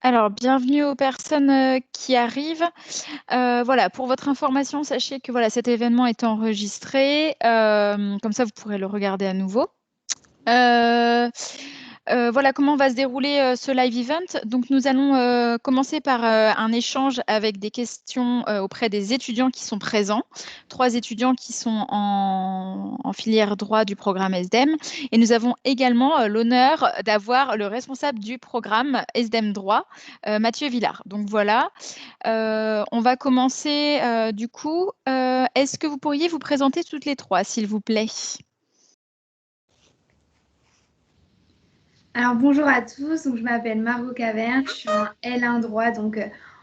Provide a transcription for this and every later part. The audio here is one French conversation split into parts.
Alors, bienvenue aux personnes qui arrivent. Voilà, pour votre information, sachez que voilà, cet événement est enregistré. Comme ça, vous pourrez le regarder à nouveau. Voilà comment va se dérouler ce live event. Donc, nous allons commencer par un échange avec des questions auprès des étudiants qui sont présents. 3 étudiants qui sont en filière droit du programme SDEM. Et nous avons également l'honneur d'avoir le responsable du programme SDEM droit, Mathieu Villard. Donc voilà, on va commencer du coup. Est-ce que vous pourriez vous présenter toutes les 3, s'il vous plaît? Alors bonjour à tous, donc, je m'appelle Margot Caverne, je suis en L1 droit, donc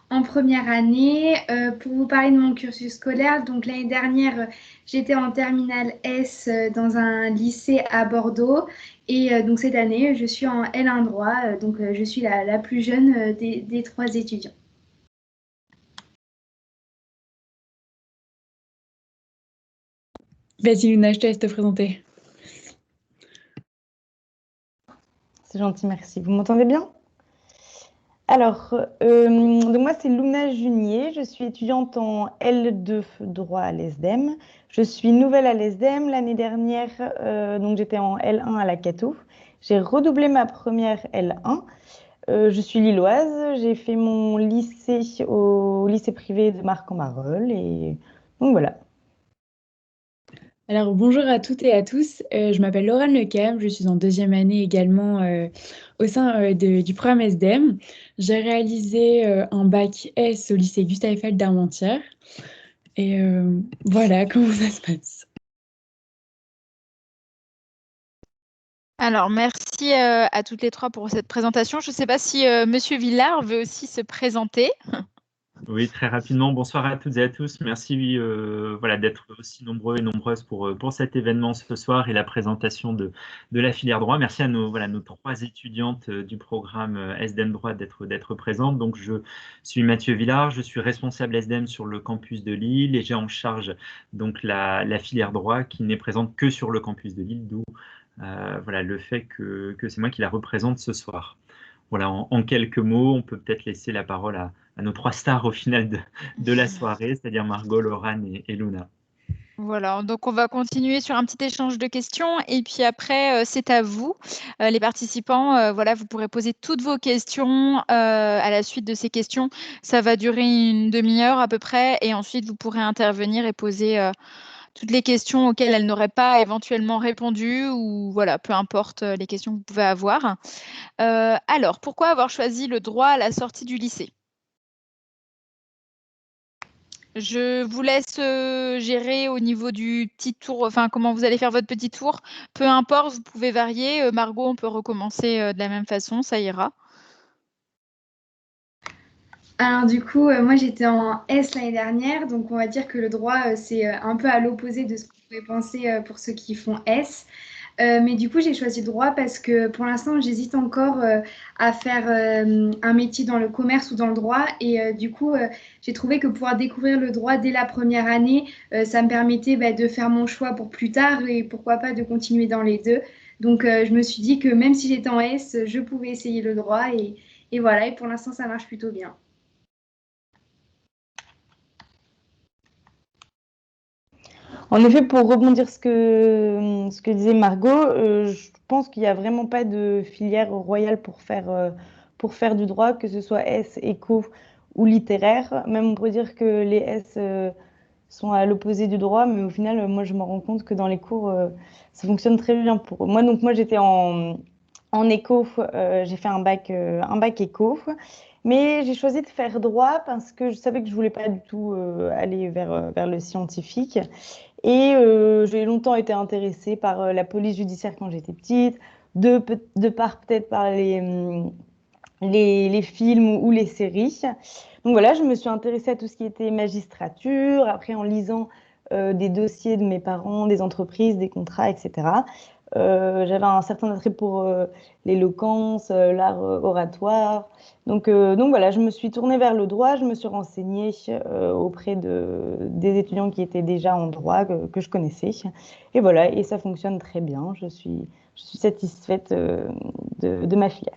en première année. Pour vous parler de mon cursus scolaire, donc l'année dernière, j'étais en terminale S dans un lycée à Bordeaux et donc cette année, je suis en L1 droit, donc je suis la plus jeune des 3 étudiants. Vas-y Luna, je te laisse te présenter. C'est gentil, merci. Vous m'entendez bien? Alors, donc moi, c'est Luna Junier. Je suis étudiante en L2 droit à l'ESDEM. Je suis nouvelle à l'ESDEM. L'année dernière, donc j'étais en L1 à la Cato. J'ai redoublé ma première L1. Je suis lilloise. J'ai fait mon lycée au lycée privé de Marc-en-Marolles. Et donc voilà. Alors bonjour à toutes et à tous, je m'appelle Laurent Lecam, je suis en 2e année également au sein du programme SDEM. J'ai réalisé un bac S au lycée Gustave Eiffel d'Armentières. Et voilà comment ça se passe. Alors, merci à toutes les 3 pour cette présentation. Je ne sais pas si Monsieur Villard veut aussi se présenter. Oui, très rapidement. Bonsoir à toutes et à tous. Merci voilà, d'être aussi nombreux et nombreuses pour cet événement ce soir et la présentation de la filière droit. Merci à nos 3 étudiantes du programme SDEM droit d'être présentes. Donc, je suis Mathieu Villard, je suis responsable SDEM sur le campus de Lille et j'ai en charge donc la filière droit qui n'est présente que sur le campus de Lille, d'où voilà, le fait que c'est moi qui la représente ce soir. Voilà, en quelques mots, on peut peut-être laisser la parole à nos 3 stars au final de la soirée, c'est-à-dire Margot, Laurane et Luna. Voilà, donc on va continuer sur un petit échange de questions et puis après, c'est à vous, les participants. Voilà, vous pourrez poser toutes vos questions à la suite de ces questions. Ça va durer une demi-heure à peu près et ensuite vous pourrez intervenir et poser toutes les questions auxquelles elles n'auraient pas éventuellement répondu ou voilà, peu importe les questions que vous pouvez avoir. Alors, pourquoi avoir choisi le droit à la sortie du lycée? Je vous laisse gérer au niveau du petit tour, enfin comment vous allez faire votre petit tour. Peu importe, vous pouvez varier. Margot, on peut recommencer de la même façon, ça ira. Alors du coup, moi j'étais en S l'année dernière, donc on va dire que le droit, c'est un peu à l'opposé de ce qu'on pourrait penser pour ceux qui font S. Mais du coup, j'ai choisi droit parce que pour l'instant, j'hésite encore à faire un métier dans le commerce ou dans le droit. Et du coup, j'ai trouvé que pouvoir découvrir le droit dès la première année, ça me permettait de faire mon choix pour plus tard et pourquoi pas de continuer dans les deux. Donc, je me suis dit que même si j'étais en S, je pouvais essayer le droit. Et voilà, et pour l'instant, ça marche plutôt bien. En effet, pour rebondir ce que disait Margot, je pense qu'il n'y a vraiment pas de filière royale pour faire du droit, que ce soit S, éco ou littéraire. Même on pourrait dire que les S sont à l'opposé du droit, mais au final, moi, je me rends compte que dans les cours, ça fonctionne très bien pour eux. Moi, donc, moi, j'étais en éco, j'ai fait un bac éco. Mais j'ai choisi de faire droit parce que je savais que je voulais pas du tout aller vers le scientifique. Et j'ai longtemps été intéressée par la police judiciaire quand j'étais petite, de part peut-être par les films ou les séries. Donc voilà, je me suis intéressée à tout ce qui était magistrature, après en lisant des dossiers de mes parents, des entreprises, des contrats, etc. J'avais un certain attrait pour l'éloquence, l'art oratoire. Donc voilà, je me suis tournée vers le droit, je me suis renseignée auprès des étudiants qui étaient déjà en droit, que je connaissais. Et voilà, et ça fonctionne très bien. Je suis satisfaite de ma filière.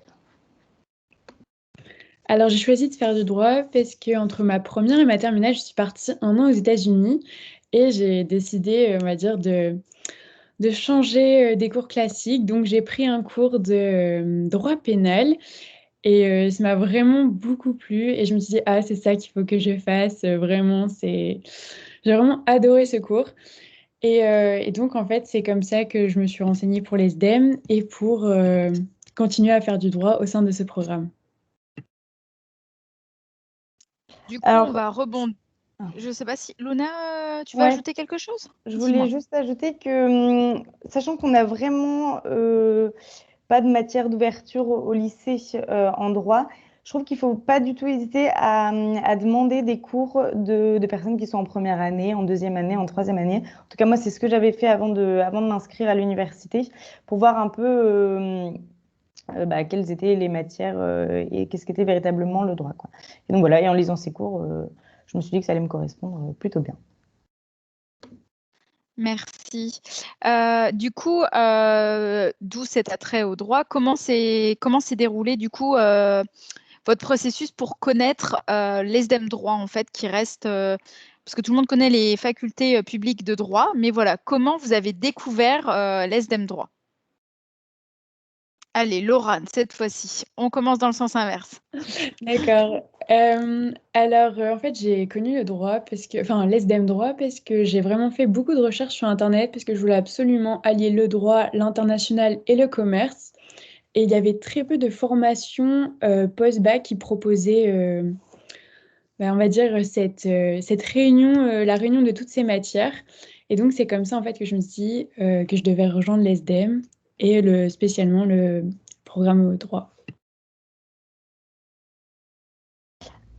Alors, j'ai choisi de faire du droit parce que entre ma première et ma terminale, je suis partie 1 an aux États-Unis et j'ai décidé, on va dire, de changer des cours classiques. Donc, j'ai pris un cours de droit pénal et ça m'a vraiment beaucoup plu. Et je me suis dit, ah, c'est ça qu'il faut que je fasse. Vraiment, j'ai vraiment adoré ce cours. Et donc, en fait, c'est comme ça que je me suis renseignée pour les SDEM et pour continuer à faire du droit au sein de ce programme. Du coup, on Alors, va rebondir. ah, Je ne sais pas si Luna, tu veux ouais, ajouter quelque chose? je Dis-moi. voulais juste ajouter que, sachant qu'on n'a vraiment pas de matière d'ouverture au lycée en droit, je trouve qu'il ne faut pas du tout hésiter à demander des cours de personnes qui sont en première année, en deuxième année, en troisième année. En tout cas, moi, c'est ce que j'avais fait avant de m'inscrire à l'université pour voir un peu quelles étaient les matières et qu'est-ce qu'était véritablement le droit, quoi. Et donc voilà, et en lisant ces cours, je me suis dit que ça allait me correspondre plutôt bien. Merci. Du coup, d'où cet attrait au droit, comment s'est déroulé du coup votre processus pour connaître l'ESDEM droit en fait, qui reste, parce que tout le monde connaît les facultés publiques de droit, mais voilà, comment vous avez découvert l'ESDEM droit? Allez, Laurane, cette fois-ci, on commence dans le sens inverse. D'accord. Alors, en fait, j'ai connu le droit enfin, l'ESDEM droit parce que j'ai vraiment fait beaucoup de recherches sur Internet parce que je voulais absolument allier le droit, l'international et le commerce. Et il y avait très peu de formations post-bac qui proposaient, on va dire, cette réunion, la réunion de toutes ces matières. Et donc, c'est comme ça, en fait, que je me suis dit que je devais rejoindre l'ESDEM et spécialement le programme au droit.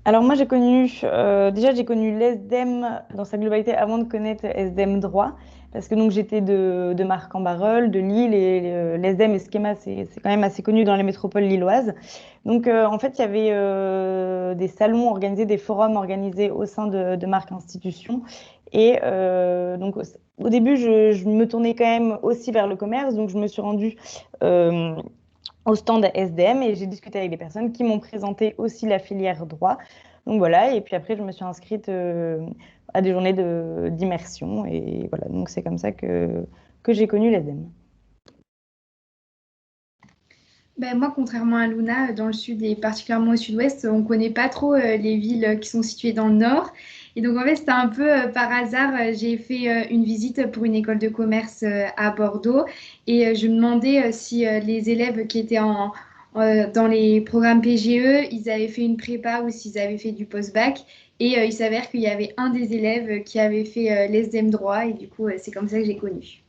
Alors moi, j'ai connu l'ESDEM dans sa globalité avant de connaître SDEM droit, parce que donc j'étais de Marc-en-Barœul, de Lille, et l'ESDEM et Schema, c'est quand même assez connu dans les métropoles lilloises. Donc en fait, il y avait des salons organisés, des forums organisés au sein de Marc Institution. Et donc au début, je me tournais quand même aussi vers le commerce, donc je me suis rendue au stand SDM et j'ai discuté avec des personnes qui m'ont présenté aussi la filière droit. Donc voilà, et puis après, je me suis inscrite à des journées d'immersion et voilà, donc c'est comme ça que j'ai connu l'SDM. Ben, moi, contrairement à Luna, dans le sud et particulièrement au sud-ouest, on ne connaît pas trop les villes qui sont situées dans le nord. Et donc, en fait, c'était un peu par hasard. J'ai fait une visite pour une école de commerce à Bordeaux et je me demandais si les élèves qui étaient dans les programmes PGE, ils avaient fait une prépa ou s'ils avaient fait du post-bac. Et il s'avère qu'il y avait un des élèves qui avait fait l'ESDEM droit et du coup, c'est comme ça que j'ai connu.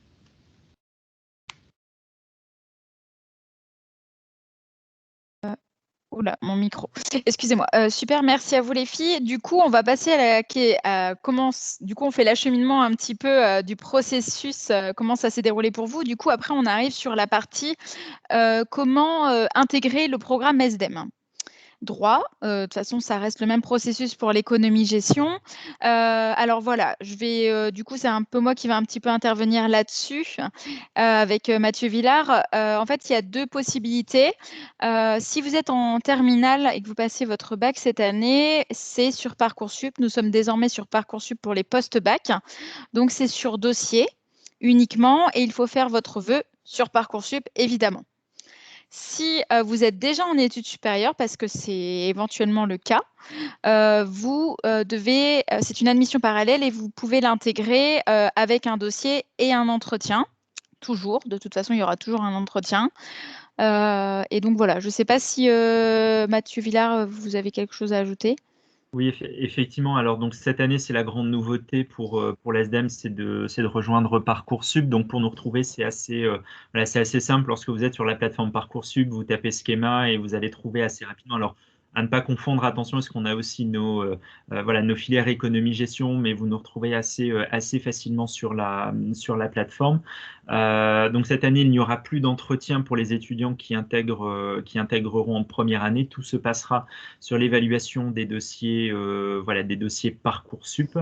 Oula, mon micro. Excusez-moi. Super, merci à vous les filles. Du coup, on va passer du coup, on fait l'acheminement un petit peu du processus, comment ça s'est déroulé pour vous. Du coup, après, on arrive sur la partie comment intégrer le programme SDEM. Droit. De toute façon, ça reste le même processus pour l'économie-gestion. Alors voilà, du coup, c'est un peu moi qui vais un petit peu intervenir là-dessus avec Mathieu Villard. En fait, il y a deux possibilités. Si vous êtes en terminale et que vous passez votre bac cette année, c'est sur Parcoursup. Nous sommes désormais sur Parcoursup pour les post-bac. Donc, c'est sur dossier uniquement et il faut faire votre vœu sur Parcoursup, évidemment. Si vous êtes déjà en études supérieures, parce que c'est éventuellement le cas, c'est une admission parallèle et vous pouvez l'intégrer avec un dossier et un entretien. Toujours, de toute façon, il y aura toujours un entretien. Et donc voilà, je ne sais pas si Mathieu Villard, vous avez quelque chose à ajouter. Oui, effectivement. Alors, donc, cette année, c'est la grande nouveauté pour l'ESDEM, c'est de rejoindre Parcoursup. Donc, pour nous retrouver, voilà, c'est assez simple. Lorsque vous êtes sur la plateforme Parcoursup, vous tapez Schema et vous allez trouver assez rapidement. Alors, à ne pas confondre, attention, parce qu'on a aussi voilà, nos filières économie-gestion, mais vous nous retrouvez assez facilement sur la plateforme. Donc, cette année, il n'y aura plus d'entretien pour les étudiants qui intégreront en première année. Tout se passera sur l'évaluation des dossiers, voilà, des dossiers Parcoursup.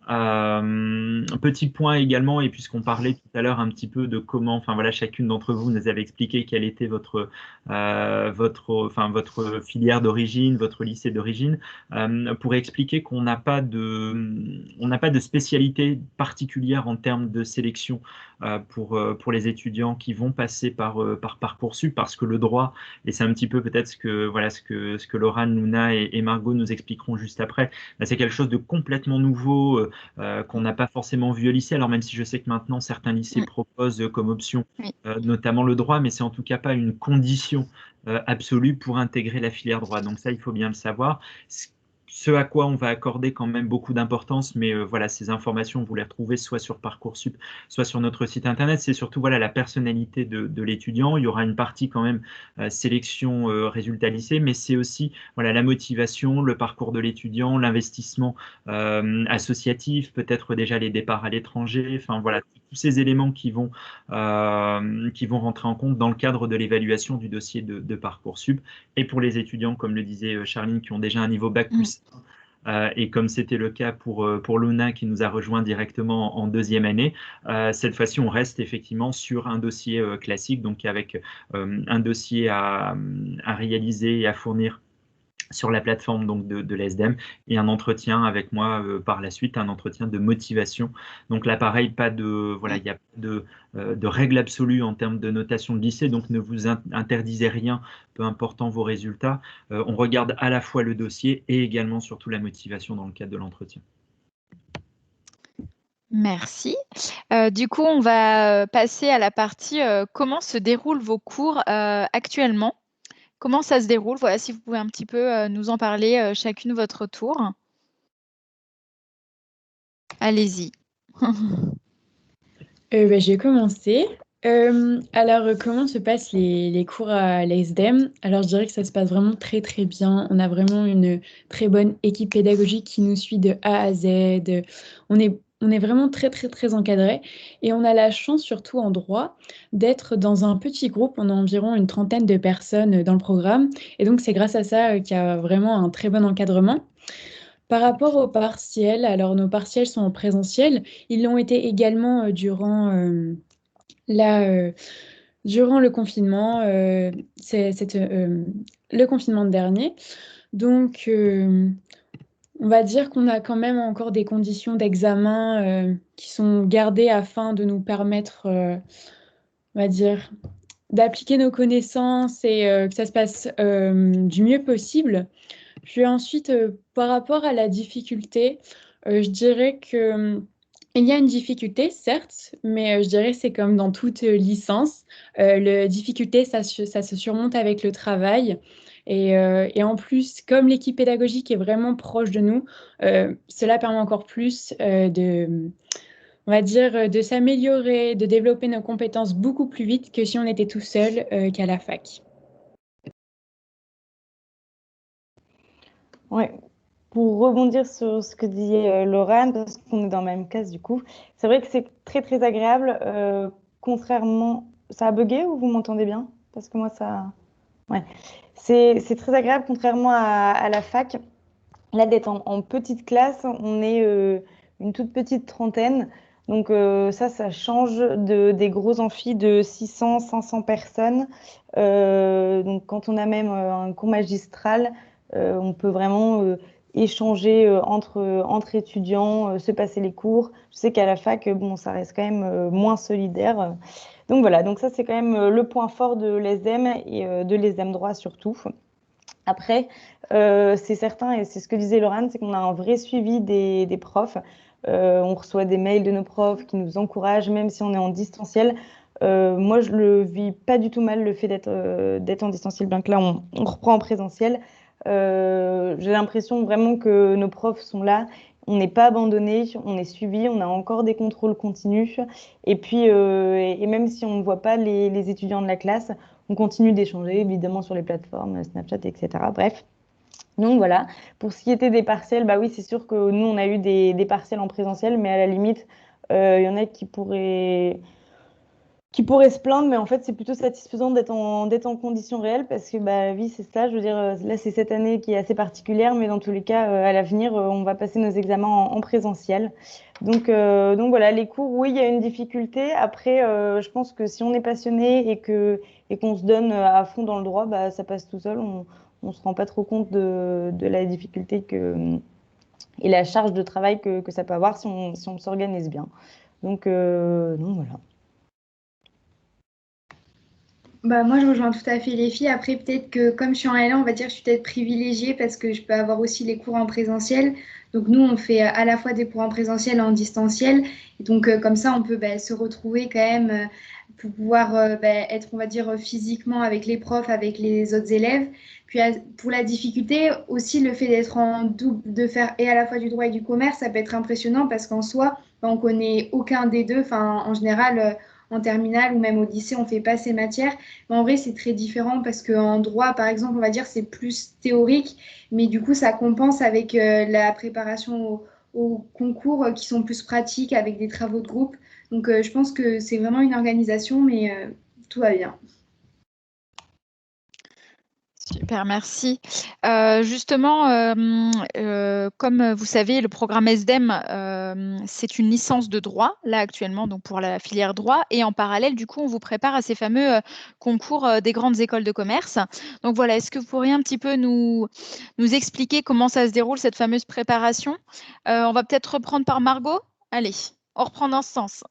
Petit point également, et puisqu'on parlait tout à l'heure un petit peu de comment, enfin voilà, chacune d'entre vous nous avait expliqué quelle était votre filière d'origine, votre lycée d'origine, pour expliquer qu'on n'a pas de spécialité particulière en termes de sélection pour les étudiants qui vont passer par Parcoursup, parce que le droit, et c'est un petit peu peut-être ce que Laurent, Luna et Margot nous expliqueront juste après, c'est quelque chose de complètement nouveau qu'on n'a pas forcément vu au lycée. Alors même si je sais que maintenant certains lycées proposent comme option Oui. notamment le droit, mais c'est en tout cas pas une condition absolue pour intégrer la filière droit. Donc ça, il faut bien le savoir. Ce à quoi on va accorder quand même beaucoup d'importance, mais voilà, ces informations, vous les retrouvez soit sur Parcoursup, soit sur notre site internet. C'est surtout voilà, la personnalité de l'étudiant. Il y aura une partie quand même sélection résultat lycée, mais c'est aussi voilà, la motivation, le parcours de l'étudiant, l'investissement associatif, peut-être déjà les départs à l'étranger, enfin voilà, tous ces éléments qui vont rentrer en compte dans le cadre de l'évaluation du dossier de Parcoursup. Et pour les étudiants, comme le disait Charline, qui ont déjà un niveau Bac plus 1, et comme c'était le cas pour Luna qui nous a rejoint directement en deuxième année, cette fois-ci on reste effectivement sur un dossier classique, donc avec un dossier à réaliser et à fournir sur la plateforme donc de l'ESDEM, et un entretien avec moi par la suite, un entretien de motivation. Donc là, pareil, voilà, il n'y a pas de règle absolue en termes de notation de lycée, donc ne vous interdisez rien, peu important vos résultats. On regarde à la fois le dossier et également surtout la motivation dans le cadre de l'entretien. Merci. Du coup, on va passer à la partie comment se déroulent vos cours actuellement. Comment ça se déroule? Voilà, si vous pouvez un petit peu nous en parler chacune votre tour. Allez-y. Je vais commencer. Alors, comment se passent les cours à l'ESDEM? Alors, je dirais que ça se passe vraiment très, très bien. On a vraiment une très bonne équipe pédagogique qui nous suit de A à Z. On est vraiment très, très, très encadré. Et on a la chance, surtout en droit, d'être dans un petit groupe. On a environ une trentaine de personnes dans le programme. Et donc, c'est grâce à ça qu'il y a vraiment un très bon encadrement. Par rapport aux partiels, alors nos partiels sont en présentiel. Ils l'ont été également Là, durant le confinement, le confinement dernier. Donc, on va dire qu'on a quand même encore des conditions d'examen qui sont gardées afin de nous permettre, on va dire, d'appliquer nos connaissances et que ça se passe du mieux possible. Puis ensuite, par rapport à la difficulté, je dirais que il y a une difficulté, certes, mais je dirais que c'est comme dans toute licence. La difficulté, ça se surmonte avec le travail. Et en plus, comme l'équipe pédagogique est vraiment proche de nous, cela permet encore plus on va dire, de s'améliorer, de développer nos compétences beaucoup plus vite que si on était tout seul qu'à la fac. Ouais. Pour rebondir sur ce que disait Laurent, parce qu'on est dans la même classe du coup, c'est vrai que c'est très très agréable. Contrairement, ça a bugué ou vous m'entendez bien? Parce que moi ça, ouais, c'est très agréable contrairement à la fac. Là d'être en petite classe, on est une toute petite trentaine, donc ça change des gros amphis de 600, 500 personnes. Donc quand on a même un cours magistral, on peut vraiment échanger entre étudiants, se passer les cours. Je sais qu'à la fac, bon, ça reste quand même moins solidaire. Donc voilà, donc ça c'est quand même le point fort de l'ESDEM et de l'ESDEM droit surtout. Après, c'est certain, et c'est ce que disait Laurent, c'est qu'on a un vrai suivi des profs. On reçoit des mails de nos profs qui nous encouragent, même si on est en distanciel. Moi, je le vis pas du tout mal, le fait d'être en distanciel, bien que là, on reprend en présentiel. J'ai l'impression vraiment que nos profs sont là. On n'est pas abandonné, on est suivi, on a encore des contrôles continus. Et puis, et même si on ne voit pas les étudiants de la classe, on continue d'échanger, évidemment, sur les plateformes, Snapchat, etc. Bref. Donc voilà. Pour ce qui était des partiels, bah oui, c'est sûr que nous, on a eu des partiels en présentiel, mais à la limite, il y en a qui pourraient qui pourraient se plaindre, mais en fait, c'est plutôt satisfaisant d'être en conditions réelles parce que la vie, c'est ça. Je veux dire, là, c'est cette année qui est assez particulière, mais dans tous les cas, à l'avenir, on va passer nos examens en présentiel. Donc voilà, les cours, oui, il y a une difficulté. Après, je pense que si on est passionné et qu'on se donne à fond dans le droit, ça passe tout seul. On ne se rend pas trop compte de la difficulté et la charge de travail que ça peut avoir si on s'organise bien. Donc voilà. Moi, je rejoins tout à fait les filles. Après, peut-être que comme je suis en L1, on va dire que je suis peut-être privilégiée parce que je peux avoir aussi les cours en présentiel. Donc, nous, on fait à la fois des cours en présentiel et en distanciel. Et donc, comme ça, on peut se retrouver quand même pour pouvoir être, on va dire, physiquement avec les profs, avec les autres élèves. Puis, pour la difficulté, aussi, le fait d'être en double, de faire et à la fois du droit et du commerce, ça peut être impressionnant parce qu'en soi, on connaît aucun des deux. Enfin, en général, en terminale ou même au lycée, on fait pas ces matières. Mais en vrai, c'est très différent parce qu'en droit, par exemple, on va dire c'est plus théorique, mais du coup, ça compense avec la préparation au concours qui sont plus pratiques avec des travaux de groupe. Donc, je pense que c'est vraiment une organisation, mais tout va bien. Super, merci. Justement, comme vous savez, le programme SDEM, c'est une licence de droit, là actuellement, donc pour la filière droit. Et en parallèle, du coup, on vous prépare à ces fameux concours des grandes écoles de commerce. Donc voilà, est-ce que vous pourriez un petit peu nous expliquer comment ça se déroule, cette fameuse préparation? On va peut-être reprendre par Margot. Allez, on reprend dans ce sens.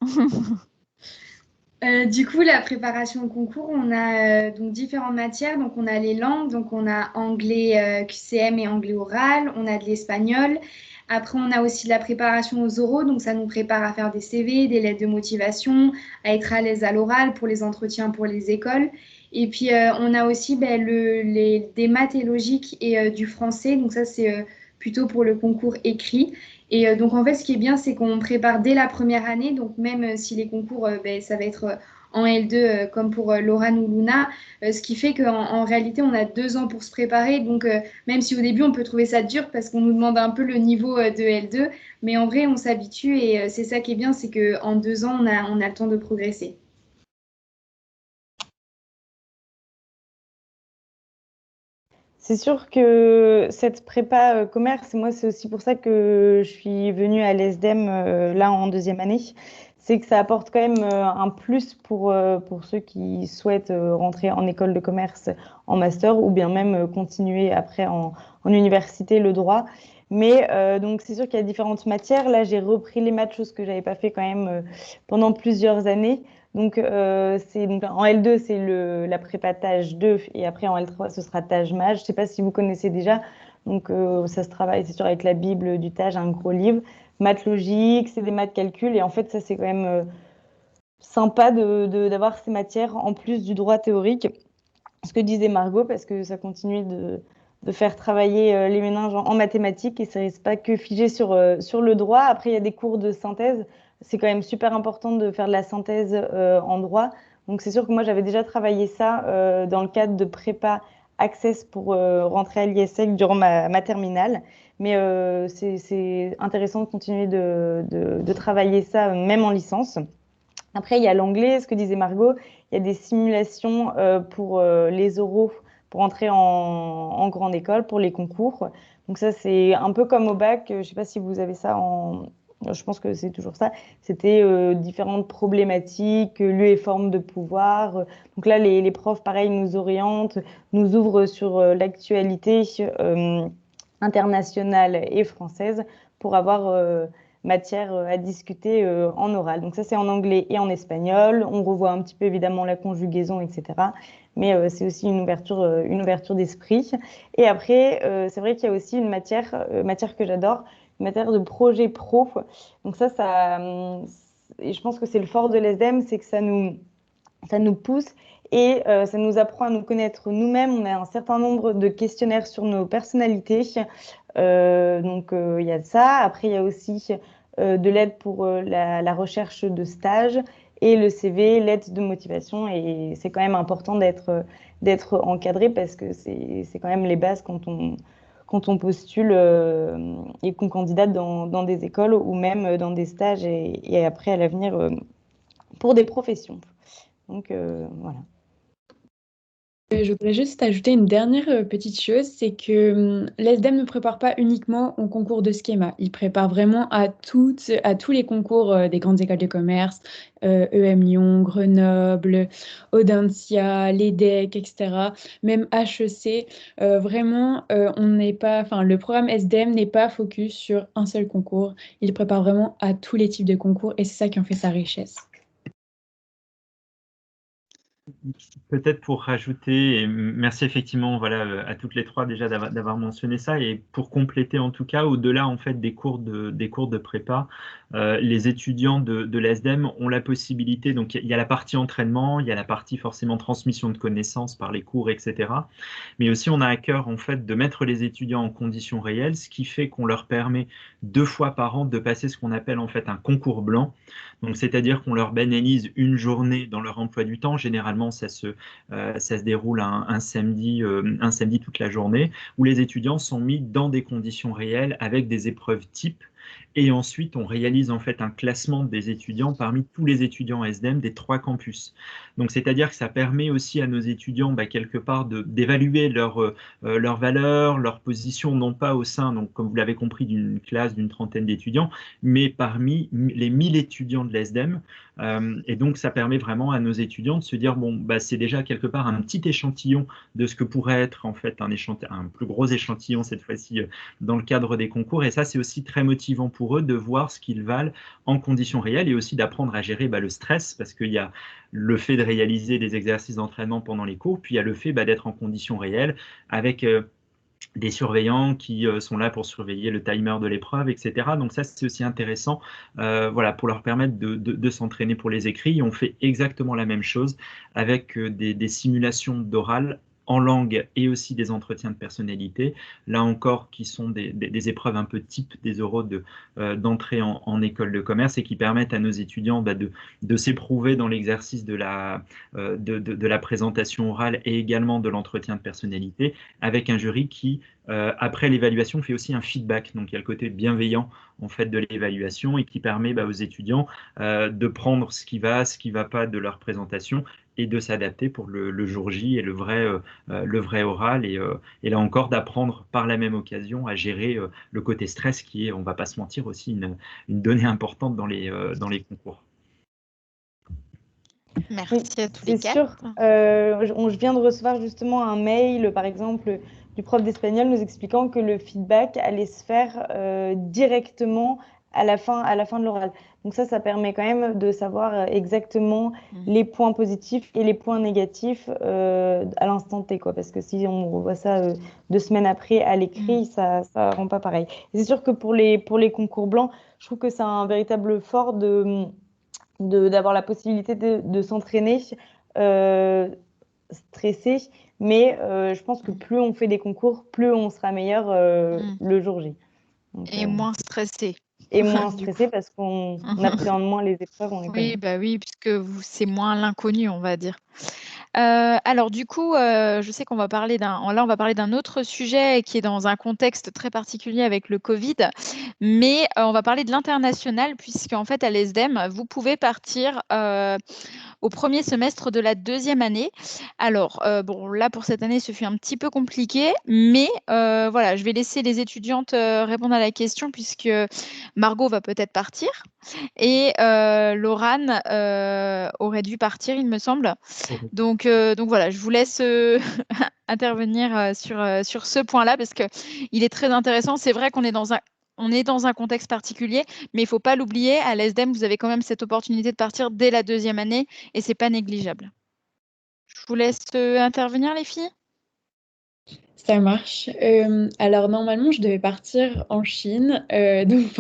Du coup, la préparation au concours, on a donc différentes matières. Donc, on a les langues, donc on a anglais QCM et anglais oral, on a de l'espagnol. Après, on a aussi de la préparation aux oraux, donc ça nous prépare à faire des CV, des lettres de motivation, à être à l'aise à l'oral pour les entretiens pour les écoles. Et puis, on a aussi des maths et logique et du français, donc ça, c'est plutôt pour le concours écrit. Et donc, en fait, ce qui est bien, c'est qu'on prépare dès la première année. Donc, même si les concours, ça va être en L2, comme pour Laurent ou Luna, ce qui fait qu'en réalité, on a 2 ans pour se préparer. Donc, même si au début, on peut trouver ça dur parce qu'on nous demande un peu le niveau de L2, mais en vrai, on s'habitue et c'est ça qui est bien, c'est qu'en 2 ans, on a le temps de progresser. C'est sûr que cette prépa commerce, moi, c'est aussi pour ça que je suis venue à l'ESDEM là en deuxième année. C'est que ça apporte quand même un plus pour ceux qui souhaitent rentrer en école de commerce en master ou bien même continuer après en université le droit. Mais donc, c'est sûr qu'il y a différentes matières. Là, j'ai repris les maths, chose que j'avais pas fait quand même pendant plusieurs années. Donc, en L2, c'est la prépa Tâche 2 et après en L3, ce sera Tâche Mage. Je ne sais pas si vous connaissez déjà. Donc, ça se travaille, c'est sûr, avec la Bible du Tage, un gros livre. Maths logique, c'est des maths calcul. Et en fait, ça, c'est quand même sympa d'avoir ces matières en plus du droit théorique. Ce que disait Margot, parce que ça continue de faire travailler les méninges en mathématiques et ça ne reste pas que figé sur le droit. Après, il y a des cours de synthèse. C'est quand même super important de faire de la synthèse en droit. Donc, c'est sûr que moi, j'avais déjà travaillé ça dans le cadre de prépa Access pour rentrer à l'ISEC durant ma terminale. Mais c'est intéressant de continuer de travailler ça même en licence. Après, il y a l'anglais, ce que disait Margot, il y a des simulations pour les oraux pour entrer en grande école, pour les concours. Donc ça, c'est un peu comme au bac. Je ne sais pas si vous avez ça en... Je pense que c'est toujours ça. C'était différentes problématiques, lieu et forme de pouvoir. Donc là, les profs, pareil, nous orientent, nous ouvrent sur l'actualité internationale et française pour avoir matière à discuter en oral. Donc ça, c'est en anglais et en espagnol. On revoit un petit peu évidemment la conjugaison, etc. Mais c'est aussi une ouverture d'esprit. Et après, c'est vrai qu'il y a aussi une matière que j'adore, une matière de projet pro. Donc ça et je pense que c'est le fort de l'ESDEM, c'est que ça nous pousse et ça nous apprend à nous connaître nous-mêmes. On a un certain nombre de questionnaires sur nos personnalités. Donc, il y a ça. Après, il y a aussi de l'aide pour la recherche de stage et le CV, l'aide de motivation. Et c'est quand même important d'être encadré parce que c'est quand même les bases quand on postule et qu'on candidate dans des écoles ou même dans des stages et après à l'avenir pour des professions. Donc, voilà. Je voudrais juste ajouter une dernière petite chose, c'est que l'ESDEM ne prépare pas uniquement au concours de Schema. Il prépare vraiment à tous les concours des grandes écoles de commerce, EM Lyon, Grenoble, Audencia, l'EDEC, etc. Même HEC. Vraiment, on n'est pas, enfin, le programme SDEM n'est pas focus sur un seul concours. Il prépare vraiment à tous les types de concours et c'est ça qui en fait sa richesse. Peut-être pour rajouter, et merci effectivement voilà, à toutes les trois déjà d'avoir mentionné ça, et pour compléter en tout cas, au-delà en fait des cours de prépa, les étudiants de l'ESDEM ont la possibilité, donc il y a la partie entraînement, il y a la partie forcément transmission de connaissances par les cours, etc. Mais aussi on a à cœur en fait de mettre les étudiants en conditions réelles, ce qui fait qu'on leur permet 2 fois par an de passer ce qu'on appelle en fait un concours blanc. Donc, c'est-à-dire qu'on leur banalise une journée dans leur emploi du temps. Généralement, ça se déroule un samedi toute la journée, où les étudiants sont mis dans des conditions réelles avec des épreuves types. Et ensuite, on réalise en fait un classement des étudiants parmi tous les étudiants SDEM des 3 campus. Donc, c'est-à-dire que ça permet aussi à nos étudiants, quelque part, d'évaluer leur valeur, leur position, non pas au sein, donc, comme vous l'avez compris, d'une classe d'une trentaine d'étudiants, mais parmi les 1000 étudiants de l'ESDEM. Et donc, ça permet vraiment à nos étudiants de se dire, bon, c'est déjà quelque part un petit échantillon de ce que pourrait être en fait un plus gros échantillon cette fois-ci dans le cadre des concours. Et ça, c'est aussi très motivant pour eux de voir ce qu'ils valent en conditions réelles et aussi d'apprendre à gérer le stress, parce qu'il y a le fait de réaliser des exercices d'entraînement pendant les cours, puis il y a le fait d'être en conditions réelles avec des surveillants qui sont là pour surveiller le timer de l'épreuve, etc. Donc ça, c'est aussi intéressant voilà, pour leur permettre de s'entraîner pour les écrits. Et on fait exactement la même chose avec des simulations d'oral en langue et aussi des entretiens de personnalité, là encore qui sont des épreuves un peu type des oraux d'entrée en école de commerce et qui permettent à nos étudiants de s'éprouver dans l'exercice de la présentation orale et également de l'entretien de personnalité avec un jury qui, après l'évaluation, fait aussi un feedback. Donc, il y a le côté bienveillant en fait de l'évaluation et qui permet aux étudiants de prendre ce qui va pas de leur présentation et de s'adapter pour le jour J et le vrai oral. Et là encore, d'apprendre par la même occasion à gérer le côté stress qui est, on ne va pas se mentir, aussi une donnée importante dans les concours. Merci à tous les C'est quatre. sûr. Je viens de recevoir justement un mail, par exemple, du prof d'espagnol nous expliquant que le feedback allait se faire directement à la fin de l'oral. Donc ça permet quand même de savoir exactement les points positifs et les points négatifs à l'instant T, quoi. Parce que si on revoit ça 2 semaines après à l'écrit, ça rend pas pareil. Et c'est sûr que pour les concours blancs, je trouve que c'est un véritable fort d'avoir la possibilité de s'entraîner stressé, mais je pense que plus on fait des concours, plus on sera meilleur le jour J. Donc, et moins stressé. Et moins stressé parce qu'on appréhende moins les épreuves. Oui, puisque c'est moins l'inconnu, on va dire. Alors du coup, je sais qu'on va parler on va parler d'un autre sujet qui est dans un contexte très particulier avec le Covid, mais on va parler de l'international puisqu'en fait à l'ESDEM, vous pouvez partir au premier semestre de la 2e année. Alors, bon, là, pour cette année, ce fut un petit peu compliqué, mais voilà, je vais laisser les étudiantes répondre à la question puisque Margot va peut-être partir et Laurane aurait dû partir, il me semble. Donc voilà, je vous laisse intervenir sur ce point-là parce qu'il est très intéressant. C'est vrai qu'on est dans un contexte particulier, mais il ne faut pas l'oublier, à l'ESDEM, vous avez quand même cette opportunité de partir dès la 2e année et ce n'est pas négligeable. Je vous laisse intervenir, les filles. Ça marche. Alors normalement, je devais partir en Chine donc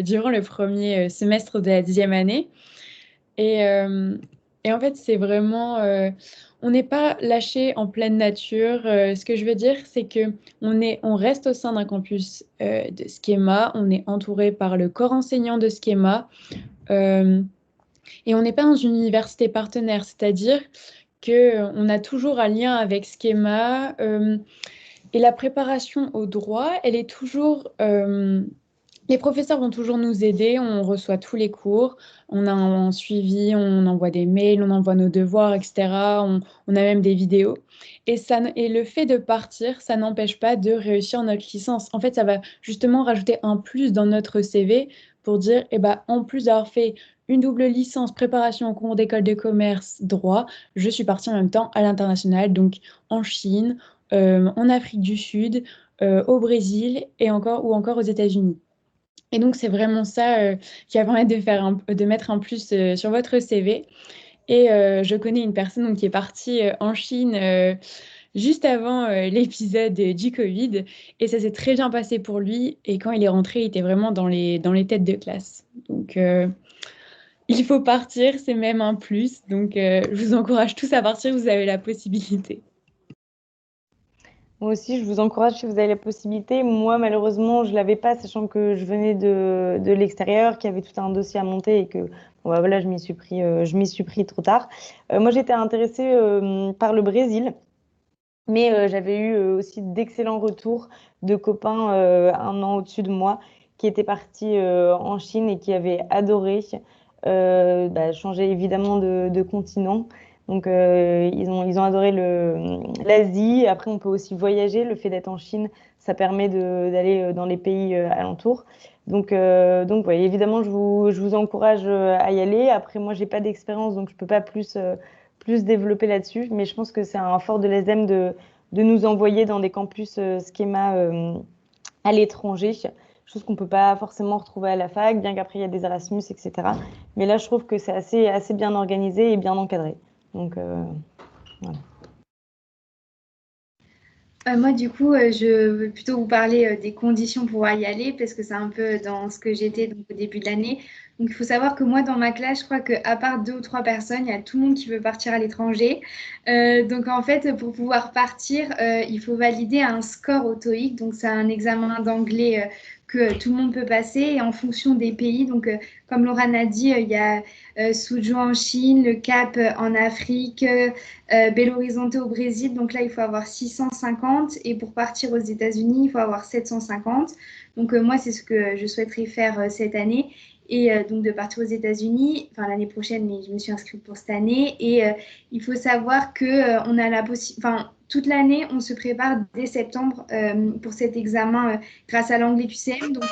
durant le premier semestre de la 10e année. Et en fait, c'est vraiment... on n'est pas lâché en pleine nature. Ce que je veux dire, c'est que on reste au sein d'un campus de Schema. On est entouré par le corps enseignant de Schema. Et on n'est pas dans une université partenaire, c'est-à-dire qu'on a toujours un lien avec Schema. Et la préparation au droit, elle est toujours Les professeurs vont toujours nous aider, on reçoit tous les cours, on a un suivi, on envoie des mails, on envoie nos devoirs, etc. On a même des vidéos. Et le fait de partir, ça n'empêche pas de réussir notre licence. En fait, ça va justement rajouter un plus dans notre CV pour dire, eh ben, en plus d'avoir fait une double licence, préparation au concours d'école de commerce, droit, je suis partie en même temps à l'international, donc en Chine, en Afrique du Sud, au Brésil ou encore aux États-Unis. Et donc, c'est vraiment ça qui va permettre de mettre un plus sur votre CV. Et je connais une personne donc, qui est partie en Chine juste avant l'épisode du Covid. Et ça s'est très bien passé pour lui. Et quand il est rentré, il était vraiment dans les têtes de classe. Donc, il faut partir, c'est même un plus. Donc, je vous encourage tous à partir, vous avez la possibilité. Moi aussi, je vous encourage si vous avez la possibilité. Moi, malheureusement, je ne l'avais pas, sachant que je venais de l'extérieur, qu'il y avait tout un dossier à monter et que bon, bah, voilà, je m'y suis pris trop tard. Moi, j'étais intéressée par le Brésil, mais j'avais eu aussi d'excellents retours de copains un an au-dessus de moi qui étaient partis en Chine et qui avaient adoré changer évidemment de continent. Donc, ils ont adoré l'Asie. Après, on peut aussi voyager. Le fait d'être en Chine, ça permet d'aller dans les pays alentours. Donc ouais, évidemment, je vous encourage à y aller. Après, moi, j'ai pas d'expérience, donc je peux pas plus développer là-dessus. Mais je pense que c'est un fort de l'ESDEM de nous envoyer dans des campus schéma à l'étranger. Chose qu'on peut pas forcément retrouver à la fac, bien qu'après, il y a des Erasmus, etc. Mais là, je trouve que c'est assez bien organisé et bien encadré. Donc, voilà. Moi, du coup, je veux plutôt vous parler des conditions pour pouvoir y aller parce que c'est un peu dans ce que j'étais donc, au début de l'année. Donc, il faut savoir que moi, dans ma classe, je crois qu'à part 2 ou 3 personnes, il y a tout le monde qui veut partir à l'étranger. Donc, en fait, pour pouvoir partir, il faut valider un score au TOEIC. Donc, c'est un examen d'anglais que tout le monde peut passer. Et en fonction des pays, donc, comme Laurent a dit, il y a Suzhou en Chine, le Cap en Afrique. Belo Horizonte au Brésil, donc là, il faut avoir 650 et pour partir aux États-Unis, il faut avoir 750. Donc moi, c'est ce que je souhaiterais faire cette année et donc de partir aux États-Unis, enfin l'année prochaine, mais je me suis inscrite pour cette année et il faut savoir que on a la possibilité, enfin toute l'année, on se prépare dès septembre pour cet examen grâce à l'anglais QCM. Donc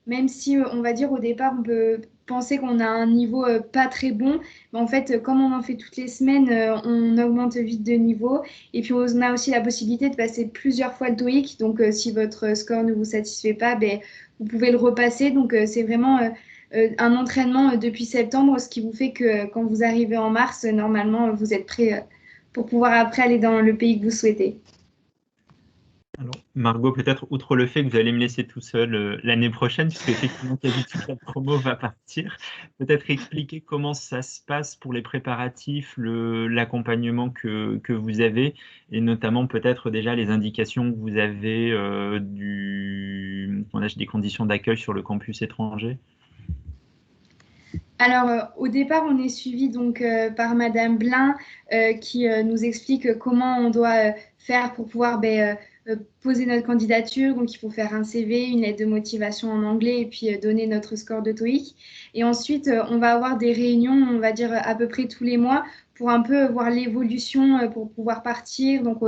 même si on va dire au départ, on peut penser qu'on a un niveau pas très bon, mais en fait, comme on en fait toutes les semaines, on augmente vite de niveau. Et puis, on a aussi la possibilité de passer plusieurs fois le TOEIC. Donc, si votre score ne vous satisfait pas, ben, vous pouvez le repasser. Donc, c'est vraiment un entraînement depuis septembre, ce qui vous fait que quand vous arrivez en mars, normalement, vous êtes prêt pour pouvoir après aller dans le pays que vous souhaitez. Alors, Margot, peut-être, outre le fait que vous allez me laisser tout seul l'année prochaine, puisque effectivement, quasi toute la promo va partir, peut-être expliquer comment ça se passe pour les préparatifs, l'accompagnement que vous avez, et notamment peut-être déjà les indications que vous avez des conditions d'accueil sur le campus étranger. Alors, au départ, on est suivi donc par Madame Blin qui nous explique comment on doit faire pour pouvoir poser notre candidature. Donc, il faut faire un CV, une lettre de motivation en anglais et puis donner notre score de TOEIC. Et ensuite, on va avoir des réunions, on va dire à peu près tous les mois pour un peu voir l'évolution pour pouvoir partir. Donc,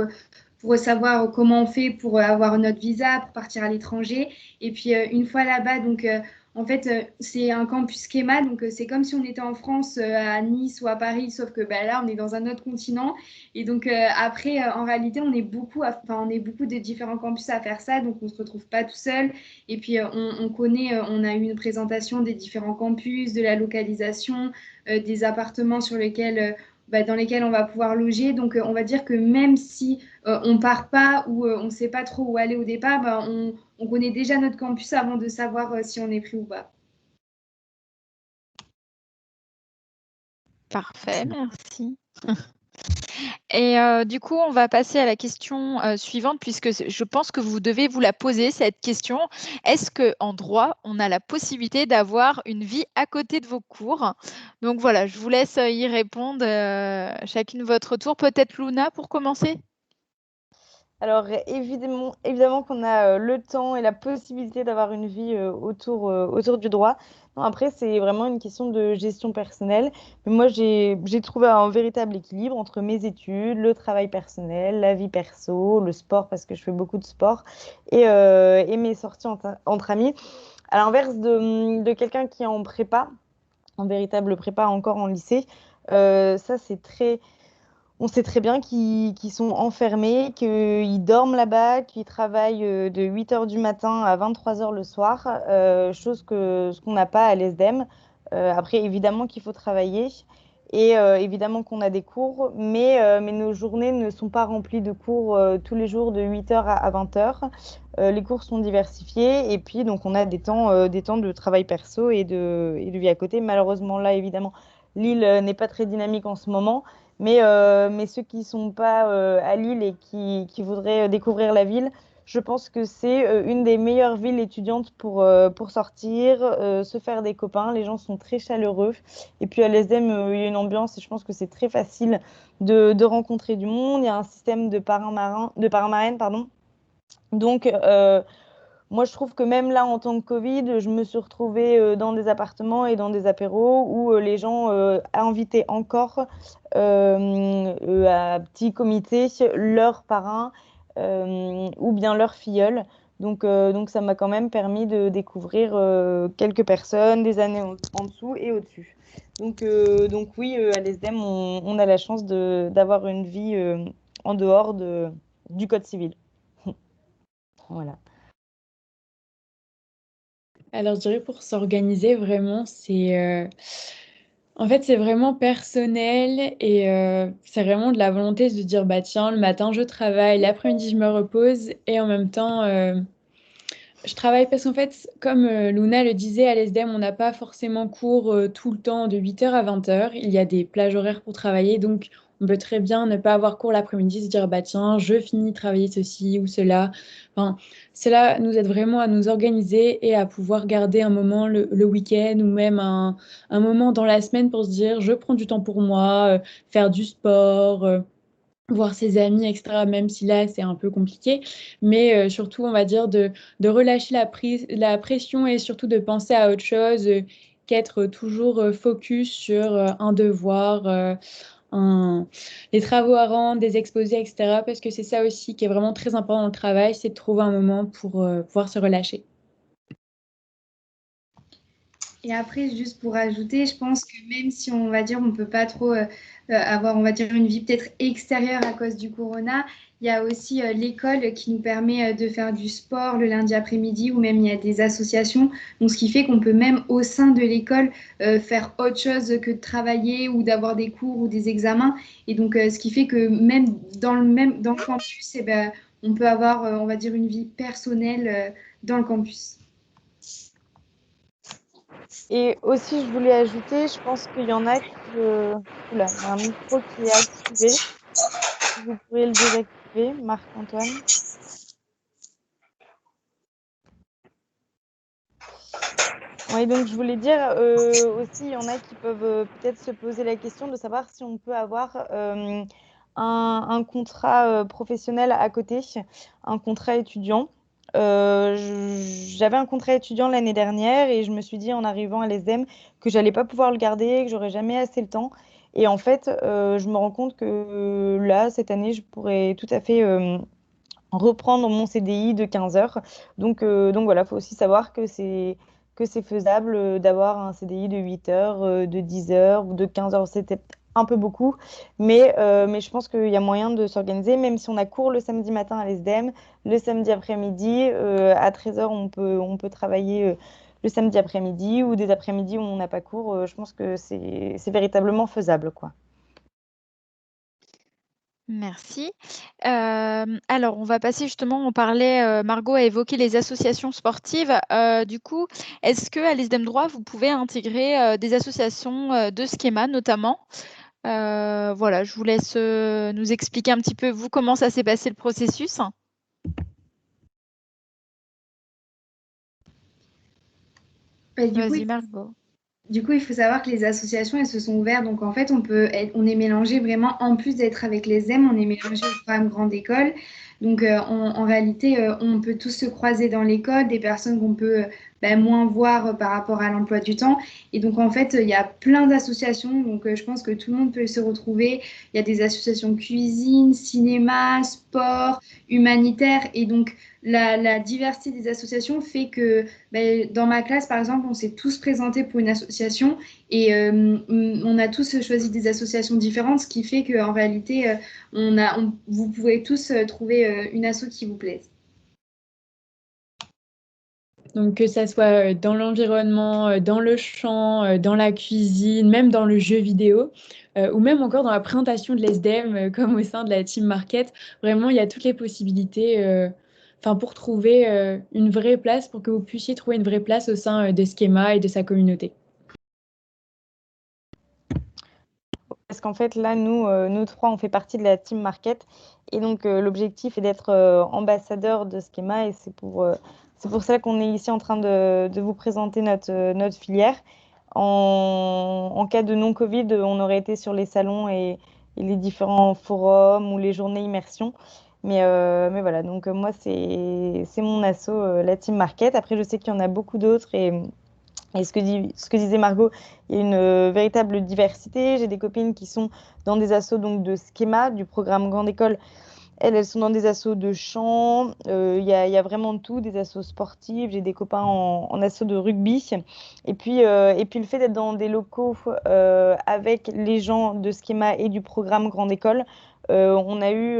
pour savoir comment on fait pour avoir notre visa, pour partir à l'étranger. Et puis, une fois là-bas, donc en fait, c'est un campus schéma, donc c'est comme si on était en France, à Nice ou à Paris, sauf que bah, là, on est dans un autre continent. Et donc après, en réalité, on est beaucoup de différents campus à faire ça, donc on ne se retrouve pas tout seul. Et puis on connaît, on a eu une présentation des différents campus, de la localisation, des appartements dans lesquels on va pouvoir loger. Donc on va dire que même si on part pas ou on ne sait pas trop où aller au départ, bah, on connaît déjà notre campus avant de savoir si on est pris ou pas. Parfait, merci. Et du coup, on va passer à la question suivante, puisque je pense que vous devez vous la poser, cette question. Est-ce qu'en droit, on a la possibilité d'avoir une vie à côté de vos cours? Donc voilà, je vous laisse y répondre chacune votre tour. Peut-être Luna pour commencer? Alors, évidemment qu'on a le temps et la possibilité d'avoir une vie autour du droit. Non, après, c'est vraiment une question de gestion personnelle. Mais moi, j'ai trouvé un véritable équilibre entre mes études, le travail personnel, la vie perso, le sport, parce que je fais beaucoup de sport, et mes sorties entre amis. À l'inverse de quelqu'un qui est en prépa, en véritable prépa encore en lycée, ça, on sait très bien qu'ils sont enfermés, qu'ils dorment là-bas, qu'ils travaillent de 8 heures du matin à 23 heures le soir, ce qu'on n'a pas à l'ESDEM. Après, évidemment qu'il faut travailler et évidemment qu'on a des cours, mais nos journées ne sont pas remplies de cours tous les jours de 8 heures à 20 heures. Les cours sont diversifiés et puis donc on a des temps de travail perso et de vie à côté. Malheureusement, là, évidemment, Lille n'est pas très dynamique en ce moment. Mais ceux qui ne sont pas à Lille et qui voudraient découvrir la ville, je pense que c'est une des meilleures villes étudiantes pour sortir, se faire des copains. Les gens sont très chaleureux. Et puis à l'ESDEM, il y a une ambiance et je pense que c'est très facile de rencontrer du monde. Il y a un système de parrain-marraine, pardon. Donc, moi, je trouve que même là, en temps de Covid, je me suis retrouvée dans des appartements et dans des apéros où les gens invitaient encore à petit comité leurs parrains ou bien leurs filleuls. Donc, ça m'a quand même permis de découvrir quelques personnes des années en dessous et au-dessus. Donc oui, à l'ESDEM, on a la chance d'avoir une vie en dehors du Code civil. Voilà. Alors, je dirais pour s'organiser vraiment, en fait, c'est vraiment personnel et c'est vraiment de la volonté de se dire, bah tiens, le matin, je travaille, l'après-midi, je me repose et en même temps, je travaille parce qu'en fait, comme Luna le disait, à l'ESDEM, on n'a pas forcément cours tout le temps de 8 heures à 20 heures. Il y a des plages horaires pour travailler, donc on peut très bien ne pas avoir cours l'après-midi, se dire, bah tiens, je finis de travailler ceci ou cela. Enfin, cela nous aide vraiment à nous organiser et à pouvoir garder un moment le week-end ou même un moment dans la semaine pour se dire, je prends du temps pour moi, faire du sport. Voir ses amis, etc., même si là, c'est un peu compliqué. Mais surtout, on va dire de relâcher la pression et surtout de penser à autre chose qu'être toujours focus sur un devoir, les travaux à rendre, des exposés, etc. Parce que c'est ça aussi qui est vraiment très important dans le travail, c'est de trouver un moment pour pouvoir se relâcher. Et après, juste pour ajouter, je pense que même si on va dire on peut pas trop avoir, on va dire, une vie peut-être extérieure à cause du corona, il y a aussi l'école qui nous permet de faire du sport le lundi après-midi ou même il y a des associations. Donc, ce qui fait qu'on peut même au sein de l'école faire autre chose que de travailler ou d'avoir des cours ou des examens. Et donc, ce qui fait que même dans le campus, eh ben, on peut avoir, on va dire, une vie personnelle dans le campus. Et aussi, je voulais ajouter, je pense qu'il y en a qui... Oula, il y a un micro qui est activé. Vous pourriez le désactiver, Marc-Antoine. Oui, donc je voulais dire aussi, il y en a qui peuvent peut-être se poser la question de savoir si on peut avoir un contrat professionnel à côté, un contrat étudiant. J'avais un contrat étudiant l'année dernière et je me suis dit en arrivant à l'ESDEM que j'allais pas pouvoir le garder, que j'aurais jamais assez le temps. Et en fait, je me rends compte que là, cette année, je pourrais tout à fait reprendre mon CDI de 15 heures. Donc voilà, il faut aussi savoir que c'est faisable d'avoir un CDI de 8 heures, de 10 heures ou de 15 heures. C'était un peu beaucoup, mais je pense qu'il y a moyen de s'organiser, même si on a cours le samedi matin à l'ESDEM, le samedi après-midi, à 13 heures, on peut travailler le samedi après-midi ou des après-midi où on n'a pas cours. Je pense que c'est véritablement faisable, quoi. Merci. Alors, on va passer justement, Margot a évoqué les associations sportives. Du coup, est-ce qu'à l'ESDEM Droit, vous pouvez intégrer des associations de schéma notamment? Voilà, je vous laisse nous expliquer un petit peu, vous, comment ça s'est passé le processus. Vas-y, Margot. Du coup, il faut savoir que les associations, elles se sont ouvertes. Donc, en fait, on est mélangé vraiment, en plus d'être avec les EM, on est mélangé au programme Grande École. Donc, en réalité, on peut tous se croiser dans l'école, des personnes qu'on peut moins voir par rapport à l'emploi du temps. Et donc, en fait, il y a plein d'associations. Donc, je pense que tout le monde peut se retrouver. Il y a des associations cuisine, cinéma, sport, humanitaire. Et donc, la diversité des associations fait que dans ma classe, par exemple, on s'est tous présentés pour une association et on a tous choisi des associations différentes, ce qui fait qu'en réalité, vous pouvez tous trouver une asso qui vous plaise. Donc, que ça soit dans l'environnement, dans le chant, dans la cuisine, même dans le jeu vidéo, ou même encore dans la présentation de l'ESDEM, comme au sein de la Team Market. Vraiment, il y a toutes les possibilités pour trouver une vraie place, pour que vous puissiez trouver une vraie place au sein de Schema et de sa communauté. Parce qu'en fait, là, nous trois, on fait partie de la Team Market. Et donc, l'objectif est d'être ambassadeur de Schema. Et c'est pour ça qu'on est ici en train de vous présenter notre filière. En cas de non-Covid, on aurait été sur les salons et les différents forums ou les journées immersion. Mais voilà, donc moi, c'est mon asso, la Team Market. Après, je sais qu'il y en a beaucoup d'autres. Et ce que disait Margot, il y a une véritable diversité. J'ai des copines qui sont dans des assos donc, de Schema, du programme Grande École. Elles sont dans des assos de chant. Il y a vraiment de tout, des assos sportives. J'ai des copains en assos de rugby. Et puis le fait d'être dans des locaux avec les gens de Schema et du programme Grande École, on a eu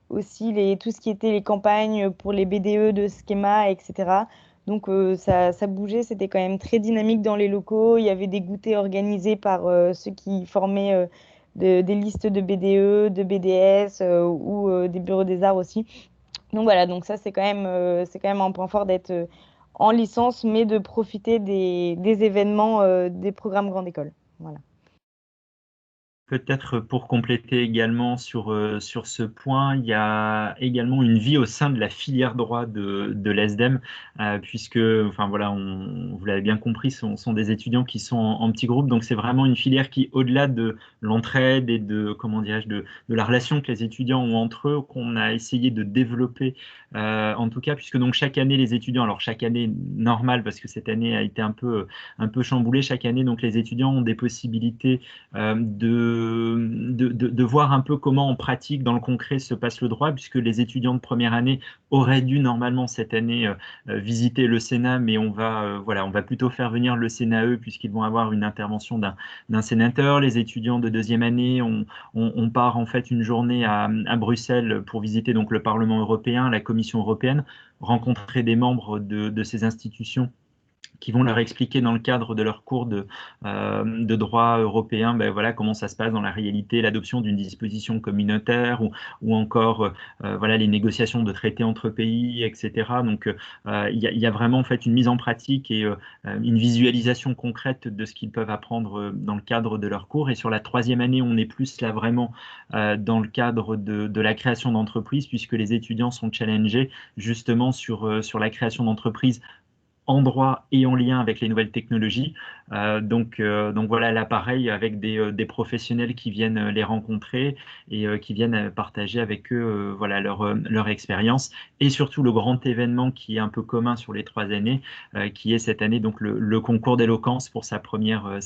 aussi tout ce qui était les campagnes pour les BDE de Schema, etc. Donc ça bougeait, c'était quand même très dynamique dans les locaux. Il y avait des goûters organisés par ceux qui formaient des listes de BDE, de BDS ou des bureaux des arts aussi. Donc voilà, donc ça c'est quand même un point fort d'être en licence, mais de profiter des événements des programmes Grande École. Voilà. Peut-être pour compléter également sur ce point, il y a également une vie au sein de la filière droit de l'ESDEM, puisque, enfin voilà, vous l'avez bien compris, sont des étudiants qui sont en petits groupes, donc c'est vraiment une filière qui, au-delà de l'entraide et de, comment dirais-je, de la relation que les étudiants ont entre eux, qu'on a essayé de développer, en tout cas, puisque donc chaque année les étudiants, alors chaque année normale, parce que cette année a été un peu chamboulée, chaque année donc les étudiants ont des possibilités de voir un peu comment en pratique, dans le concret, se passe le droit, puisque les étudiants de première année auraient dû normalement cette année visiter le Sénat, mais on va plutôt faire venir le Sénat puisqu'ils vont avoir une intervention d'un sénateur. Les étudiants de deuxième année, on part en fait une journée à Bruxelles pour visiter donc le Parlement européen, la Commission européenne, rencontrer des membres de ces institutions qui vont leur expliquer dans le cadre de leur cours de droit européen voilà, comment ça se passe dans la réalité, l'adoption d'une disposition communautaire ou encore voilà, les négociations de traités entre pays, etc. Donc, il y a vraiment en fait, une mise en pratique et une visualisation concrète de ce qu'ils peuvent apprendre dans le cadre de leur cours. Et sur la troisième année, on est plus là vraiment dans le cadre de la création d'entreprises, puisque les étudiants sont challengés justement sur la création d'entreprises en droit et en lien avec les nouvelles technologies. Donc voilà, là pareil, avec des professionnels qui viennent les rencontrer et qui viennent partager avec eux voilà, leur expérience. Et surtout le grand événement qui est un peu commun sur les 3 années, qui est cette année donc le concours d'éloquence pour sa première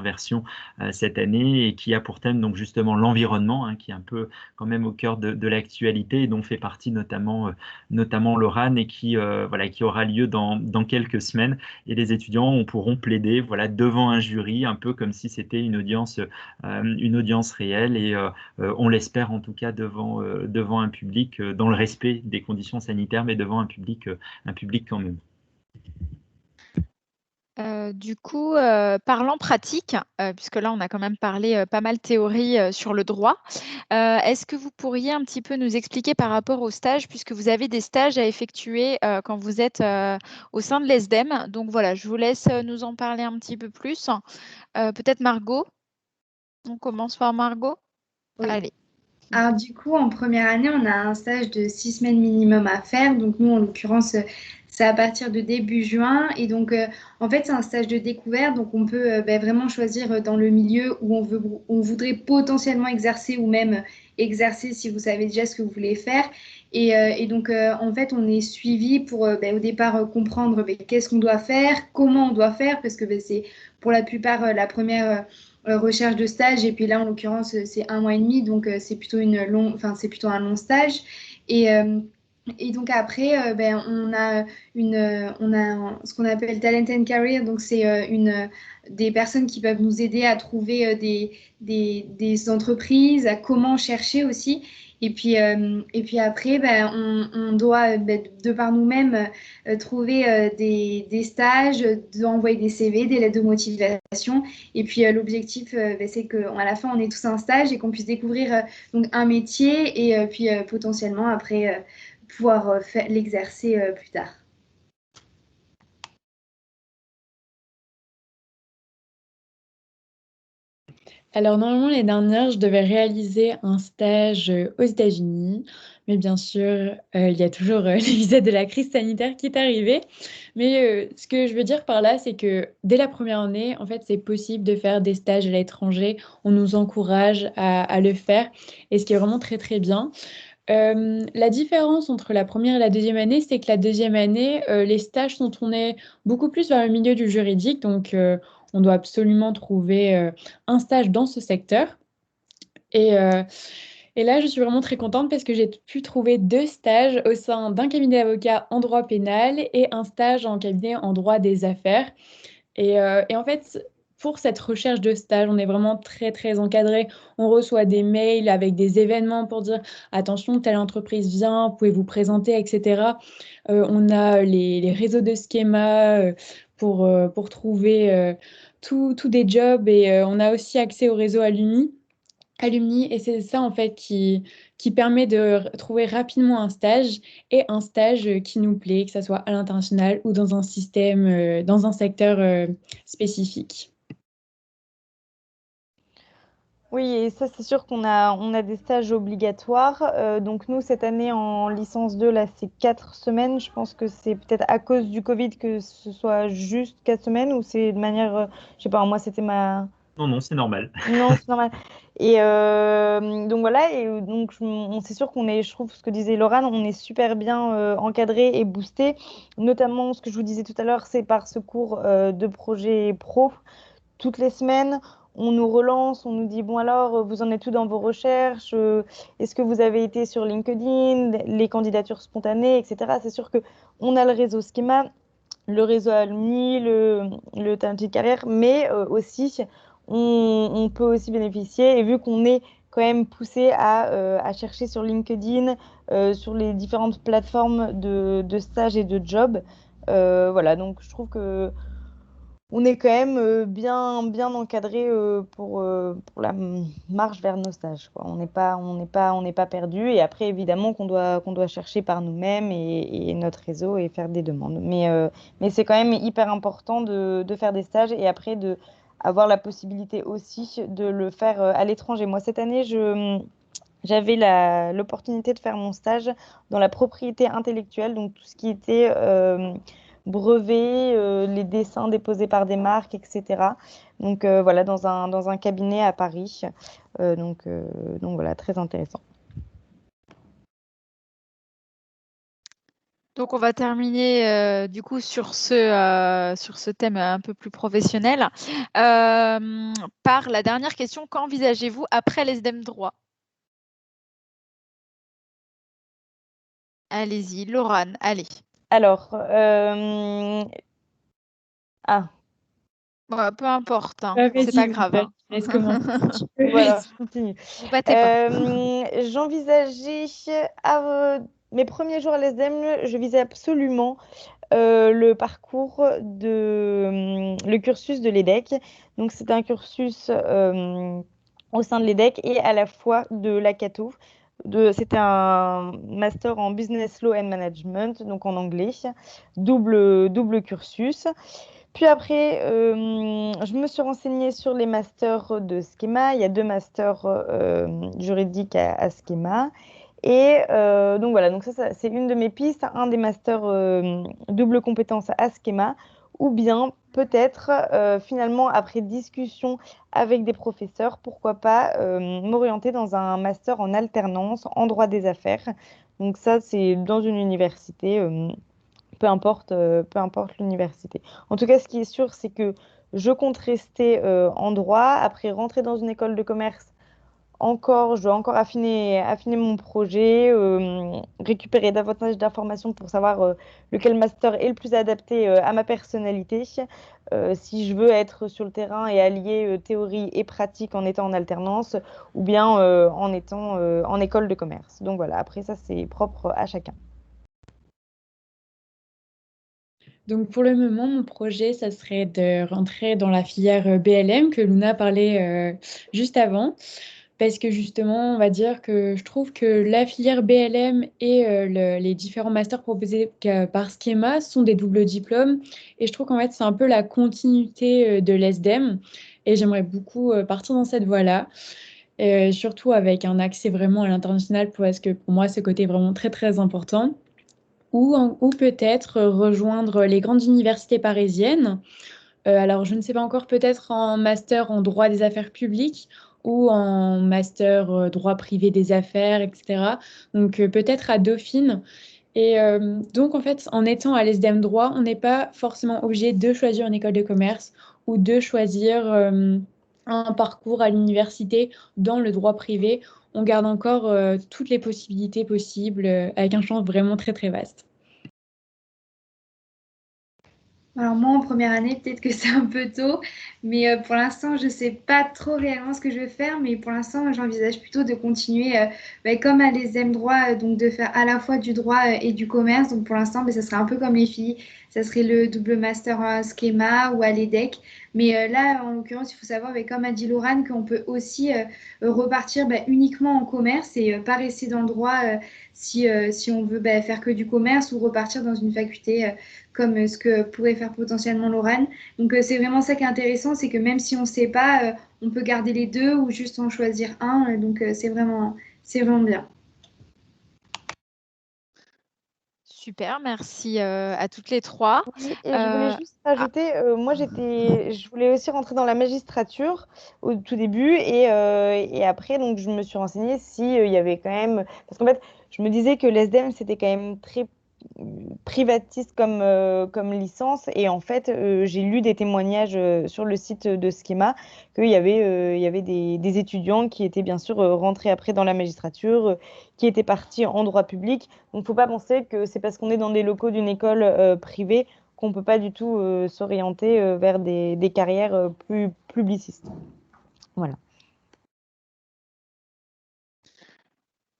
version cette année, et qui a pour thème donc justement l'environnement, hein, qui est un peu quand même au cœur de l'actualité et dont fait partie notamment Lorane, et qui aura lieu dans quelques semaines, et les étudiants pourront plaider voilà, devant un jury, un peu comme si c'était une audience réelle, et on l'espère en tout cas devant un public, dans le respect des conditions sanitaires, mais devant un public quand même. Du coup, parlant pratique, puisque là, on a quand même parlé pas mal théorie sur le droit, est-ce que vous pourriez un petit peu nous expliquer par rapport aux stages, puisque vous avez des stages à effectuer quand vous êtes au sein de l'ESDEM. Donc voilà, je vous laisse nous en parler un petit peu plus. Peut-être Margot. On commence par Margot. Oui. Allez. Alors du coup, en première année, on a un stage de 6 semaines minimum à faire. Donc nous, en l'occurrence, c'est à partir de début juin. Et donc, en fait, c'est un stage de découverte. Donc, on peut vraiment choisir dans le milieu où on voudrait potentiellement exercer ou même exercer si vous savez déjà ce que vous voulez faire. Et donc, en fait, on est suivi pour au départ comprendre qu'est-ce qu'on doit faire, comment on doit faire, parce que c'est pour la plupart la première recherche de stage. Et puis là, en l'occurrence, c'est 1 mois et demi, donc c'est plutôt un long stage. Et, euh, et donc après, on a ce qu'on appelle Talent and Career, donc c'est des personnes qui peuvent nous aider à trouver des entreprises, à comment chercher aussi. Et puis après, on doit, de par nous-mêmes, trouver des stages, envoyer des CV, des lettres de motivation. Et puis l'objectif, c'est qu'à la fin, on ait tous un stage et qu'on puisse découvrir donc un métier et puis potentiellement après pouvoir l'exercer plus tard. Alors normalement, l'année dernière, je devais réaliser un stage aux États-Unis, mais bien sûr, il y a toujours l'épisode de la crise sanitaire qui est arrivé. Mais ce que je veux dire par là, c'est que dès la première année, en fait, c'est possible de faire des stages à l'étranger. On nous encourage à le faire, et ce qui est vraiment très très bien. La différence entre la première et la deuxième année, c'est que la deuxième année, les stages sont tournés beaucoup plus vers le milieu du juridique, donc on doit absolument trouver un stage dans ce secteur. Et, euh, et là, je suis vraiment très contente parce que j'ai pu trouver 2 stages au sein d'un cabinet d'avocats en droit pénal et un stage en cabinet en droit des affaires. Et en fait, pour cette recherche de stage, on est vraiment très, très encadré. On reçoit des mails avec des événements pour dire attention, telle entreprise vient, pouvez vous présenter, etc. On a les réseaux de schémas pour trouver tous des jobs et on a aussi accès au réseau Alumni, et c'est ça en fait qui permet de trouver rapidement un stage et un stage qui nous plaît, que ce soit à l'international ou dans un système, dans un secteur spécifique. Oui, et ça, c'est sûr qu'on a des stages obligatoires. Donc, nous, cette année, en licence 2, là, c'est 4 semaines. Je pense que c'est peut-être à cause du Covid que ce soit juste 4 semaines ou c'est de manière, je sais pas, moi, c'était ma. Non, non, c'est normal. Non, c'est normal. Et donc voilà, et donc c'est sûr qu'on est, je trouve ce que disait Laurent, on est super bien encadré et boosté. Notamment, ce que je vous disais tout à l'heure, c'est par ce cours de projet pro. Toutes les semaines, on nous relance, on nous dit, bon alors, vous en êtes où dans vos recherches? Est-ce que vous avez été sur LinkedIn, les candidatures spontanées, etc. C'est sûr que on a le réseau Schema, le réseau Alumni, le talent de carrière, mais aussi on peut aussi bénéficier, et vu qu'on est quand même poussé à chercher sur LinkedIn, sur les différentes plateformes de stage et de job, voilà, donc je trouve que on est quand même bien encadré pour la marche vers nos stages, quoi. On n'est pas perdu. Et après, évidemment, qu'on doit chercher par nous-mêmes et notre réseau et faire des demandes. Mais c'est quand même hyper important de faire des stages et après de avoir la possibilité aussi de le faire à l'étranger. Moi, cette année, j'avais l'opportunité de faire mon stage dans la propriété intellectuelle, donc tout ce qui était brevets, les dessins déposés par des marques, etc. Donc voilà, dans un cabinet à Paris. Donc voilà, très intéressant. Donc, on va terminer du coup sur ce thème un peu plus professionnel par la dernière question. Qu'envisagez-vous après les SDEM droit? Allez-y, Laurane, allez. Alors, Bon, peu importe, hein, Ouais, c'est vas-y, pas grave. Hein. laisse commencer. voilà, je continue. Vous battez pas. J'envisageais mes premiers jours à l'ESDEM, je visais absolument le parcours le cursus de l'EDEC. Donc, c'est un cursus au sein de l'EDEC et à la fois de l'ACATO. C'était un master en business law and management, donc en anglais, double cursus. Puis après, je me suis renseignée sur les masters de Schema. Il y a 2 masters juridiques à Schema. Et donc voilà, donc ça c'est une de mes pistes, un des masters double compétence à Schema, ou bien peut-être finalement après discussion avec des professeurs, pourquoi pas m'orienter dans un master en alternance en droit des affaires. Donc ça c'est dans une université, peu importe l'université. En tout cas, ce qui est sûr, c'est que je compte rester en droit, après rentrer dans une école de commerce je dois encore affiner mon projet, récupérer davantage d'informations pour savoir lequel master est le plus adapté à ma personnalité. Si je veux être sur le terrain et allier théorie et pratique en étant en alternance ou bien en étant en école de commerce. Donc voilà, après ça, c'est propre à chacun. Donc pour le moment, mon projet, ça serait de rentrer dans la filière BLM que Luna parlait juste avant. Parce que justement, on va dire que je trouve que la filière BLM et les différents masters proposés par Schema sont des doubles diplômes. Et je trouve qu'en fait, c'est un peu la continuité de l'ESDEM. Et j'aimerais beaucoup partir dans cette voie-là. Surtout avec un accès vraiment à l'international, parce que pour moi, ce côté est vraiment très, très important. Ou peut-être rejoindre les grandes universités parisiennes. Alors, je ne sais pas encore, peut-être en master en droit des affaires publiques ou en master droit privé des affaires, etc. Donc, peut-être à Dauphine. Et donc, en fait, en étant à l'ESDEM droit, on n'est pas forcément obligé de choisir une école de commerce ou de choisir un parcours à l'université dans le droit privé. On garde encore toutes les possibilités possibles avec un champ vraiment très, très vaste. Alors moi, en première année, peut-être que c'est un peu tôt, mais pour l'instant, je ne sais pas trop réellement ce que je vais faire, mais pour l'instant, j'envisage plutôt de continuer comme à l'ESDEM droit, donc de faire à la fois du droit et du commerce. Donc pour l'instant, ça serait un peu comme les filles, ça serait le double master Schema ou à l'EDEC. Mais là, en l'occurrence, il faut savoir, comme a dit Laurane, qu'on peut aussi repartir uniquement en commerce et pas rester dans le droit si on veut faire que du commerce ou repartir dans une faculté comme ce que pourrait faire potentiellement Laurane. Donc c'est vraiment ça qui est intéressant, c'est que même si on ne sait pas, on peut garder les deux ou juste en choisir un. Donc c'est vraiment bien. Super, merci à toutes les trois. Oui, et je voulais juste rajouter, moi je voulais aussi rentrer dans la magistrature au tout début et après donc je me suis renseignée si il y avait quand même, parce qu'en fait je me disais que l'ESDEM c'était quand même très privatiste comme licence et en fait j'ai lu des témoignages sur le site de Schema qu'il y avait des étudiants qui étaient bien sûr rentrés après dans la magistrature, qui étaient partis en droit public. Donc faut pas penser que c'est parce qu'on est dans des locaux d'une école privée qu'on peut pas du tout s'orienter vers des carrières plus publicistes. Voilà.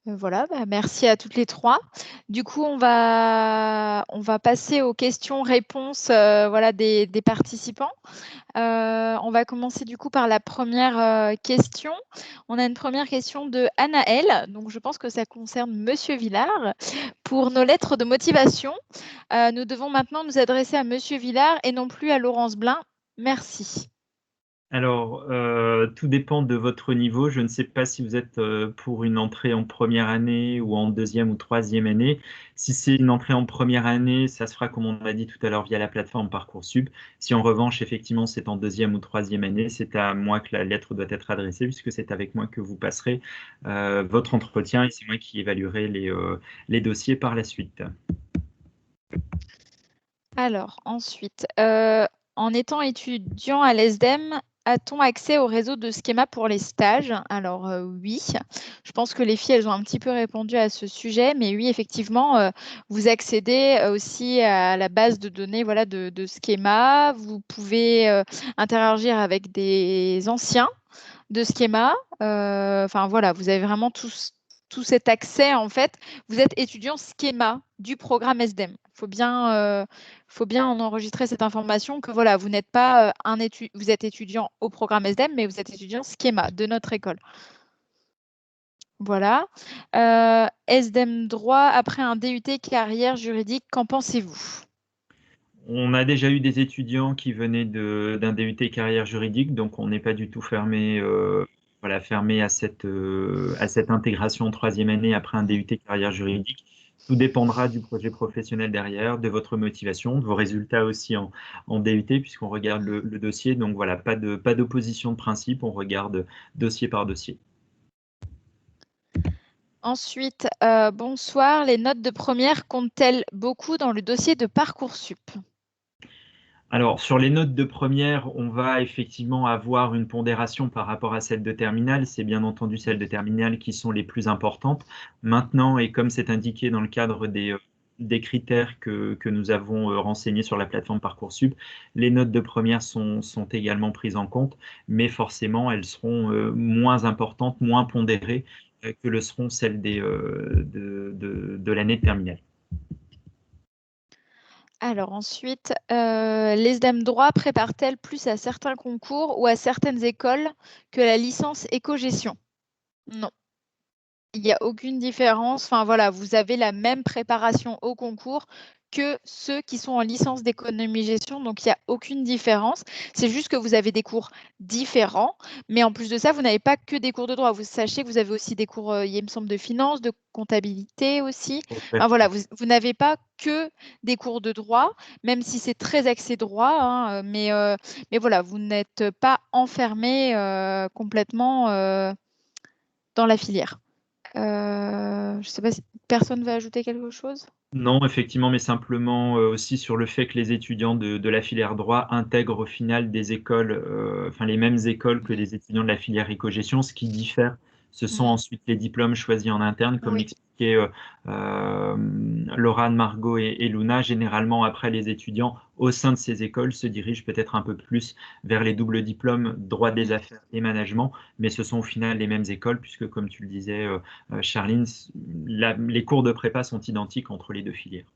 Voilà, merci à toutes les trois. Du coup, on va passer aux questions-réponses voilà, des participants. On va commencer du coup par la première question. On a une première question de Anaëlle, donc je pense que ça concerne Monsieur Villard. Pour nos lettres de motivation, nous devons maintenant nous adresser à Monsieur Villard et non plus à Laurence Blin. Merci. Alors, tout dépend de votre niveau. Je ne sais pas si vous êtes pour une entrée en première année ou en deuxième ou troisième année. Si c'est une entrée en première année, ça se fera, comme on a dit tout à l'heure, via la plateforme Parcoursup. Si en revanche, effectivement, c'est en deuxième ou troisième année, c'est à moi que la lettre doit être adressée, puisque c'est avec moi que vous passerez votre entretien et c'est moi qui évaluerai les dossiers par la suite. Alors, ensuite, en étant étudiant à l'ESDEM, a-t-on accès au réseau de Schema pour les stages? Alors oui, je pense que les filles, elles ont un petit peu répondu à ce sujet, mais oui, effectivement, vous accédez aussi à la base de données voilà, de Schema. Vous pouvez interagir avec des anciens de Schema. Enfin voilà, vous avez vraiment tout cet accès en fait. Vous êtes étudiant Schema du programme SDEM. Faut bien en enregistrer cette information que voilà, vous n'êtes pas vous êtes étudiant au programme SDEM, mais vous êtes étudiant Schema de notre école. Voilà. SDEM droit après un DUT carrière juridique, qu'en pensez-vous? On a déjà eu des étudiants qui venaient d'un DUT carrière juridique, donc on n'est pas du tout fermé voilà, fermé à cette intégration en troisième année après un DUT carrière juridique. Tout dépendra du projet professionnel derrière, de votre motivation, de vos résultats aussi en DUT, puisqu'on regarde le dossier. Donc voilà, pas d'opposition de principe, on regarde dossier par dossier. Ensuite, bonsoir, les notes de première comptent-elles beaucoup dans le dossier de Parcoursup? Alors, sur les notes de première, on va effectivement avoir une pondération par rapport à celles de terminale. C'est bien entendu celles de terminale qui sont les plus importantes. Maintenant, et comme c'est indiqué dans le cadre des critères que nous avons renseignés sur la plateforme Parcoursup, les notes de première sont également prises en compte, mais forcément, elles seront moins importantes, moins pondérées que le seront celles de l'année de terminale. Alors ensuite, les SDEM droit préparent-elles plus à certains concours ou à certaines écoles que la licence éco-gestion? Non. Il n'y a aucune différence. Enfin voilà, vous avez la même préparation au concours que ceux qui sont en licence d'économie-gestion, donc il n'y a aucune différence. C'est juste que vous avez des cours différents, mais en plus de ça, vous n'avez pas que des cours de droit. Vous sachez que vous avez aussi des cours, il me semble, de finance, de comptabilité aussi. Enfin voilà, vous n'avez pas que des cours de droit, même si c'est très axé droit, hein, mais voilà, vous n'êtes pas enfermé complètement dans la filière. Je ne sais pas si personne veut ajouter quelque chose? Non, effectivement, mais simplement aussi sur le fait que les étudiants de la filière droit intègrent au final des écoles, enfin les mêmes écoles que les étudiants de la filière éco-gestion. Ce qui diffère, ce sont ensuite les diplômes choisis en interne, comme Oui. l'expliquaient Laurane, Margot et Luna. Généralement, après, les étudiants au sein de ces écoles se dirigent peut-être un peu plus vers les doubles diplômes droit des affaires et management, mais ce sont au final les mêmes écoles, puisque comme tu le disais, Charline, les cours de prépa sont identiques entre les deux filières.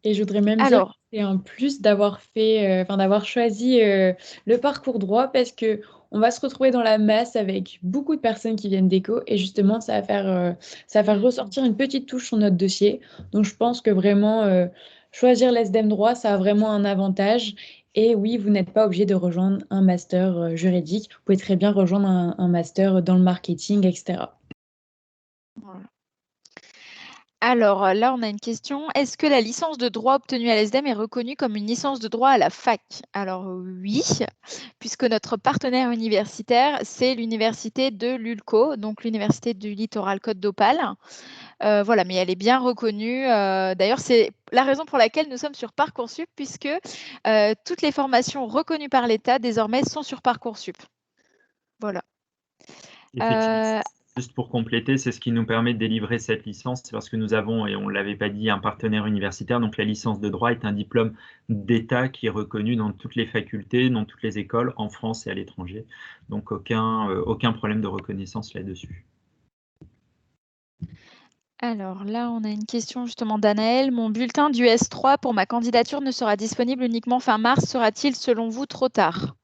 Et je voudrais même dire que Alors, c'est un plus d'avoir fait, d'avoir choisi le parcours droit parce que on va se retrouver dans la masse avec beaucoup de personnes qui viennent d'éco et justement ça va faire ressortir une petite touche sur notre dossier. Donc je pense que vraiment choisir l'ESDEM droit, ça a vraiment un avantage. Et oui, vous n'êtes pas obligé de rejoindre un master juridique. Vous pouvez très bien rejoindre un master dans le marketing, etc. voilà. Alors là, on a une question. Est-ce que la licence de droit obtenue à l'ESDEM est reconnue comme une licence de droit à la fac? Alors oui, puisque notre partenaire universitaire, c'est l'université de l'ULCO, donc l'université du Littoral Côte d'Opale. Voilà, mais elle est bien reconnue. D'ailleurs, c'est la raison pour laquelle nous sommes sur Parcoursup, puisque toutes les formations reconnues par l'État désormais sont sur Parcoursup. Voilà. Effectivement, juste pour compléter, c'est ce qui nous permet de délivrer cette licence, c'est parce que nous avons, et on ne l'avait pas dit, un partenaire universitaire. Donc la licence de droit est un diplôme d'État qui est reconnu dans toutes les facultés, dans toutes les écoles, en France et à l'étranger. Donc aucun problème de reconnaissance là-dessus. Alors là, on a une question justement d'Anaël. Mon bulletin du S3 pour ma candidature ne sera disponible uniquement fin mars. Sera-t-il selon vous trop tard?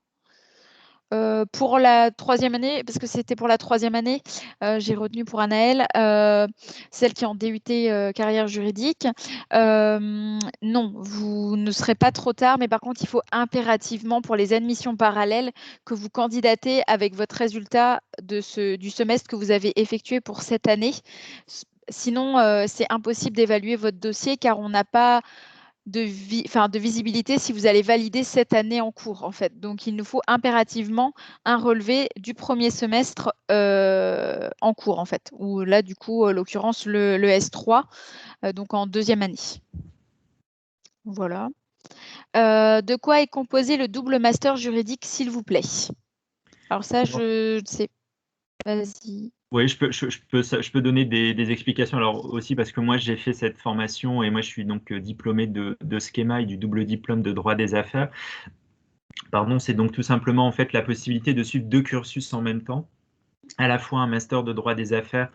Pour la troisième année, parce que c'était pour la troisième année, j'ai retenu pour Anaël, celle qui est en DUT carrière juridique. Non, vous ne serez pas trop tard, mais par contre, il faut impérativement pour les admissions parallèles que vous candidatez avec votre résultat du semestre que vous avez effectué pour cette année. Sinon, c'est impossible d'évaluer votre dossier car on n'a pas de visibilité si vous allez valider cette année en cours, en fait. Donc, il nous faut impérativement un relevé du premier semestre en cours, en fait. Ou là, du coup, en l'occurrence, le S3, donc en deuxième année. Voilà. De quoi est composé le double master juridique, s'il vous plaît? Alors ça, je sais. Vas-y. Oui, je peux donner des explications. Alors aussi parce que moi j'ai fait cette formation et moi je suis donc diplômé de Schema et du double diplôme de droit des affaires. Pardon, c'est donc tout simplement en fait la possibilité de suivre deux cursus en même temps, à la fois un master de droit des affaires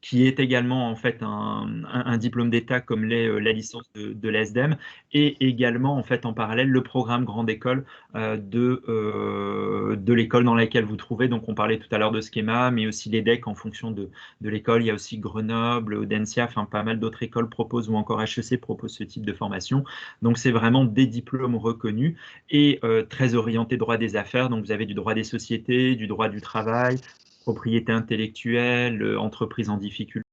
qui est également en fait un diplôme d'État comme l'est la licence de l'ESDEM, et également en fait en parallèle le programme grande école de l'école dans laquelle vous trouvez. Donc on parlait tout à l'heure de Schema, mais aussi l'EDEC en fonction de l'école. Il y a aussi Grenoble, Audencia, enfin pas mal d'autres écoles proposent, ou encore HEC propose ce type de formation. Donc c'est vraiment des diplômes reconnus et très orientés droit des affaires. Donc vous avez du droit des sociétés, du droit du travail, propriété intellectuelle, entreprise en difficulté,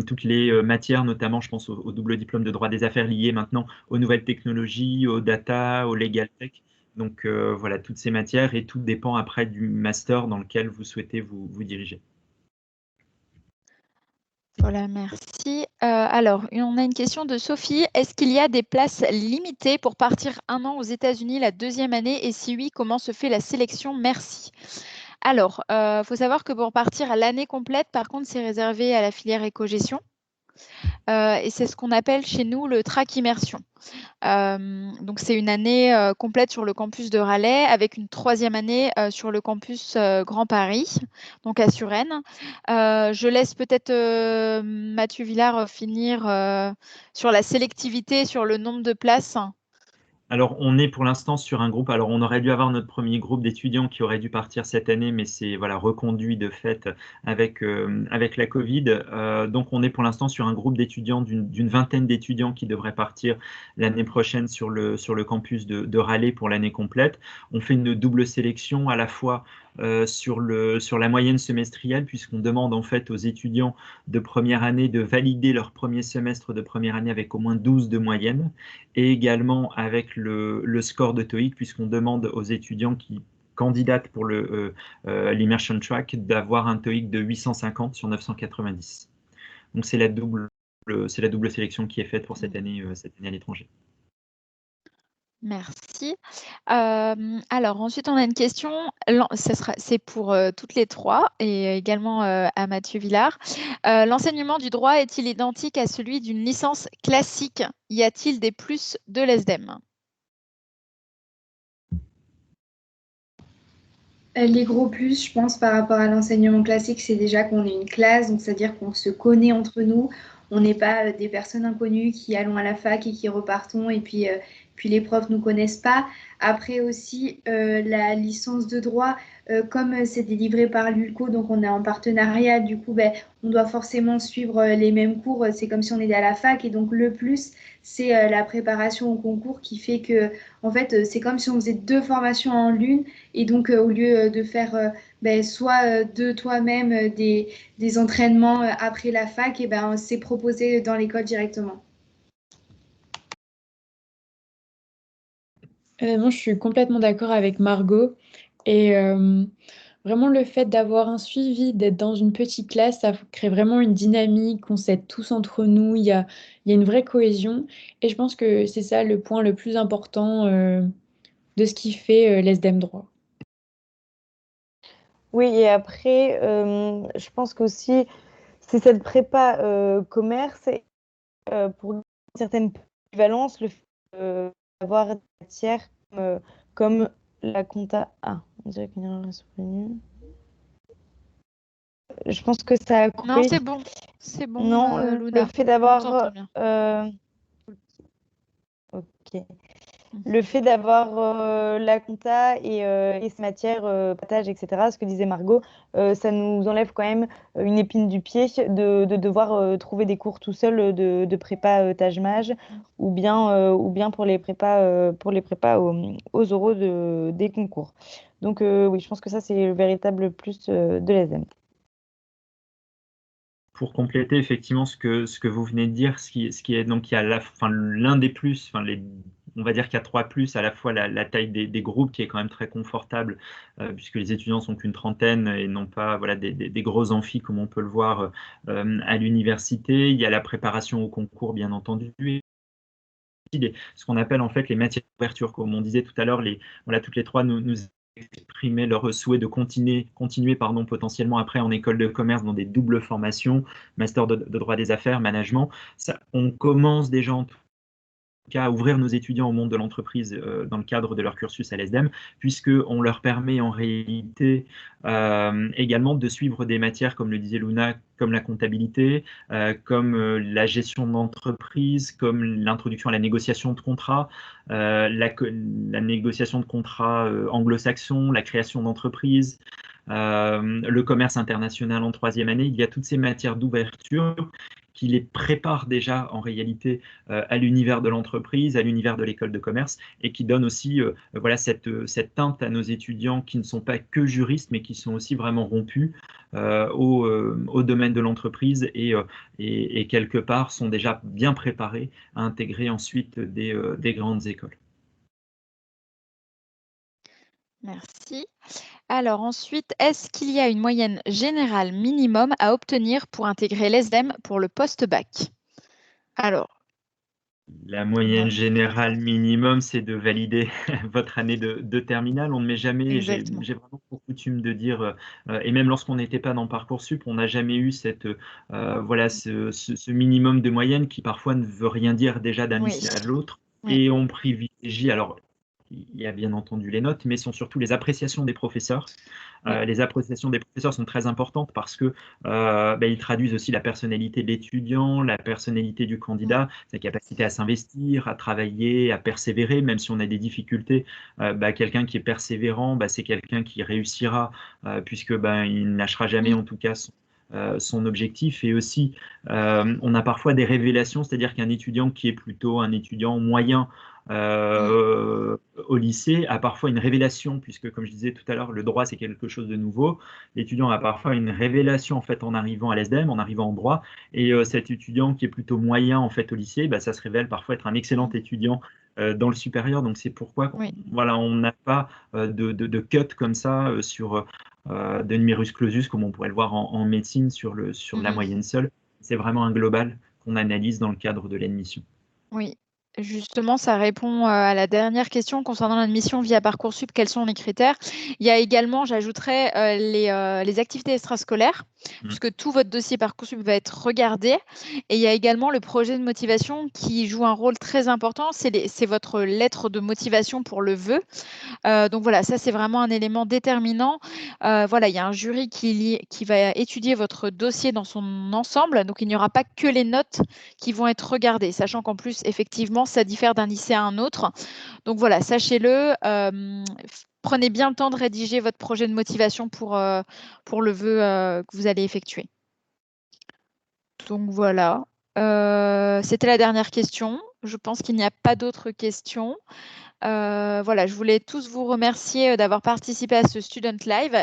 toutes les matières, notamment je pense au double diplôme de droit des affaires liées maintenant aux nouvelles technologies, aux data, au legal tech. Donc voilà, toutes ces matières, et tout dépend après du master dans lequel vous souhaitez vous diriger. Voilà, merci. Alors, on a une question de Sophie. Est-ce qu'il y a des places limitées pour partir 1 an aux États-Unis la 2e année? Et si oui, comment se fait la sélection? Merci. Alors, faut savoir que pour partir à l'année complète, par contre, c'est réservé à la filière éco-gestion. Et c'est ce qu'on appelle chez nous le track immersion. Donc, c'est une année complète sur le campus de Raleigh, avec une 3e année sur le campus Grand Paris, donc à Suresnes. Je laisse peut-être Mathieu Villard finir sur la sélectivité, sur le nombre de places. Alors, on est pour l'instant sur un groupe. Alors, on aurait dû avoir notre premier groupe d'étudiants qui aurait dû partir cette année, mais c'est voilà, reconduit de fait avec la Covid. Donc, on est pour l'instant sur un groupe d'étudiants, d'une vingtaine d'étudiants qui devraient partir l'année prochaine sur le campus de Raleigh pour l'année complète. On fait une double sélection à la fois sur la moyenne semestrielle, puisqu'on demande en fait aux étudiants de première année de valider leur premier semestre de première année avec au moins 12 de moyenne, et également avec le score de TOEIC, puisqu'on demande aux étudiants qui candidatent pour l'immersion track d'avoir un TOEIC de 850 sur 990. Donc c'est la double sélection qui est faite pour cette année à l'étranger. Merci. Alors ensuite, on a une question, c'est pour toutes les 3 et également à Mathieu Villard. L'enseignement du droit est-il identique à celui d'une licence classique? Y a-t-il des plus de l'ESDEM? Les gros plus, je pense, par rapport à l'enseignement classique, c'est déjà qu'on est une classe, donc c'est-à-dire qu'on se connaît entre nous. On n'est pas des personnes inconnues qui allons à la fac et qui repartons, et puis les profs ne nous connaissent pas. Après aussi, la licence de droit, comme c'est délivré par l'ULCO, donc on est en partenariat, du coup, ben, on doit forcément suivre les mêmes cours. C'est comme si on était à la fac, et donc le plus, c'est la préparation au concours qui fait que, en fait, c'est comme si on faisait 2 formations en l'une. Et donc, au lieu de faire ben, soit de toi-même des entraînements après la fac, et ben, c'est proposé dans l'école directement. Moi, je suis complètement d'accord avec Margot. Et vraiment, le fait d'avoir un suivi, d'être dans une petite classe, ça crée vraiment une dynamique, on s'aide tous entre nous, il y a une vraie cohésion. Et je pense que c'est ça le point le plus important de ce qui fait l'ESDEM droit. Oui, et après, je pense qu'aussi, c'est cette prépa commerce, pour une certaine polyvalence, le fait d'avoir des matières comme la compta. Ah, on dirait qu'il y a un souvenir. Je pense que ça a coupé. Non, c'est bon. C'est bon, Non, Luna. le fait d'avoir... On t'entend bien. Ok. Le fait d'avoir la compta et ces matières, partage, etc., ce que disait Margot, ça nous enlève quand même une épine du pied de devoir trouver des cours tout seul de prépa Taj-Maj, ou bien pour les prépas aux oraux des concours. Donc oui, je pense que ça, c'est le véritable plus de l'ESDEM. Pour compléter effectivement ce que vous venez de dire, ce qui est donc il y a l'un des plus, on va dire qu'il y a 3 plus, à la fois la taille des groupes qui est quand même très confortable, puisque les étudiants sont qu'une trentaine et non pas voilà, des gros amphis comme on peut le voir à l'université. Il y a la préparation au concours bien entendu, ce qu'on appelle en fait les matières d'ouverture, comme on disait tout à l'heure, toutes les 3 nous exprimer leur souhait de continuer potentiellement après en école de commerce dans des doubles formations, master de droit des affaires, management. Ça, on commence déjà en cas ouvrir nos étudiants au monde de l'entreprise dans le cadre de leur cursus à l'ESDEM, puisqu'on leur permet en réalité également de suivre des matières, comme le disait Luna, comme la comptabilité, comme la gestion d'entreprise, comme l'introduction à la négociation de contrats, la négociation de contrats anglo-saxons, la création d'entreprises, le commerce international en 3e année. Il y a toutes ces matières d'ouverture qui les préparent déjà en réalité à l'univers de l'entreprise, à l'univers de l'école de commerce, et qui donnent aussi voilà, cette teinte à nos étudiants qui ne sont pas que juristes, mais qui sont aussi vraiment rompus au domaine de l'entreprise et quelque part sont déjà bien préparés à intégrer ensuite des grandes écoles. Merci. Alors ensuite, est-ce qu'il y a une moyenne générale minimum à obtenir pour intégrer l'ESDEM pour le post-bac? Alors, la moyenne générale minimum, c'est de valider votre année de terminale. On ne met jamais, j'ai vraiment pour coutume de dire, et même lorsqu'on n'était pas dans Parcoursup, on n'a jamais eu voilà, ce minimum de moyenne qui parfois ne veut rien dire déjà d'un lycée à l'autre. Et on privilégie, alors il y a bien entendu les notes, mais sont surtout les appréciations des professeurs. Les appréciations des professeurs sont très importantes parce que ils traduisent aussi la personnalité de l'étudiant, la personnalité du candidat, sa capacité à s'investir, à travailler, à persévérer, même si on a des difficultés. Quelqu'un qui est persévérant, c'est quelqu'un qui réussira puisque il ne lâchera jamais en tout cas son objectif. Et aussi, on a parfois des révélations, c'est-à-dire qu'un étudiant qui est plutôt un étudiant moyen au lycée a parfois une révélation, puisque comme je disais tout à l'heure, le droit c'est quelque chose de nouveau. L'étudiant a parfois une révélation en fait en arrivant à l'ESDEM, en arrivant en droit, et cet étudiant qui est plutôt moyen en fait au lycée, ça se révèle parfois être un excellent étudiant dans le supérieur. Donc c'est pourquoi voilà, on n'a pas de cut comme ça sur de numerus clausus comme on pourrait le voir en médecine sur la moyenne seule. C'est vraiment un global qu'on analyse dans le cadre de l'admission. Oui. Justement, ça répond à la dernière question concernant l'admission via Parcoursup. Quels sont les critères? Il y a également, j'ajouterais, les activités extrascolaires, puisque tout votre dossier Parcoursup va être regardé. Et il y a également le projet de motivation qui joue un rôle très important. C'est votre lettre de motivation pour le vœu. Donc voilà, ça c'est vraiment un élément déterminant. Voilà, il y a un jury qui va étudier votre dossier dans son ensemble. Donc il n'y aura pas que les notes qui vont être regardées, sachant qu'en plus, effectivement, ça diffère d'un lycée à un autre. Donc voilà, sachez-le. Prenez bien le temps de rédiger votre projet de motivation pour le vœu que vous allez effectuer. Donc voilà. C'était la dernière question. Je pense qu'il n'y a pas d'autres questions. Voilà, je voulais tous vous remercier d'avoir participé à ce Student Live.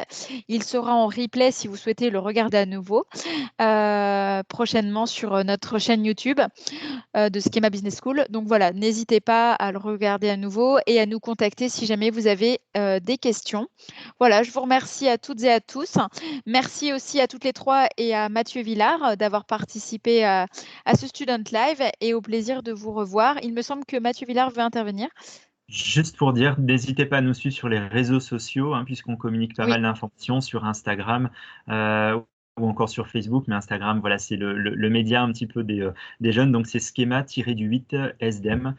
Il sera en replay si vous souhaitez le regarder à nouveau prochainement sur notre chaîne YouTube de Schema Business School. Donc voilà, n'hésitez pas à le regarder à nouveau et à nous contacter si jamais vous avez des questions. Voilà, je vous remercie à toutes et à tous. Merci aussi à toutes les trois et à Mathieu Villard d'avoir participé à ce Student Live et au plaisir de vous revoir. Il me semble que Mathieu Villard veut intervenir. Juste pour dire, n'hésitez pas à nous suivre sur les réseaux sociaux, puisqu'on communique pas mal d'informations sur Instagram ou encore sur Facebook. Mais Instagram, voilà, c'est le média un petit peu des jeunes. Donc, c'est Schema-8 SDEM.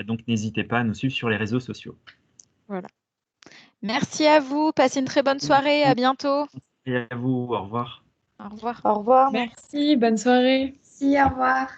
Donc, n'hésitez pas à nous suivre sur les réseaux sociaux. Voilà. Merci à vous. Passez une très bonne soirée. À bientôt. Et à vous. Au revoir. Au revoir. Au revoir. Merci, bonne soirée. Merci, au revoir.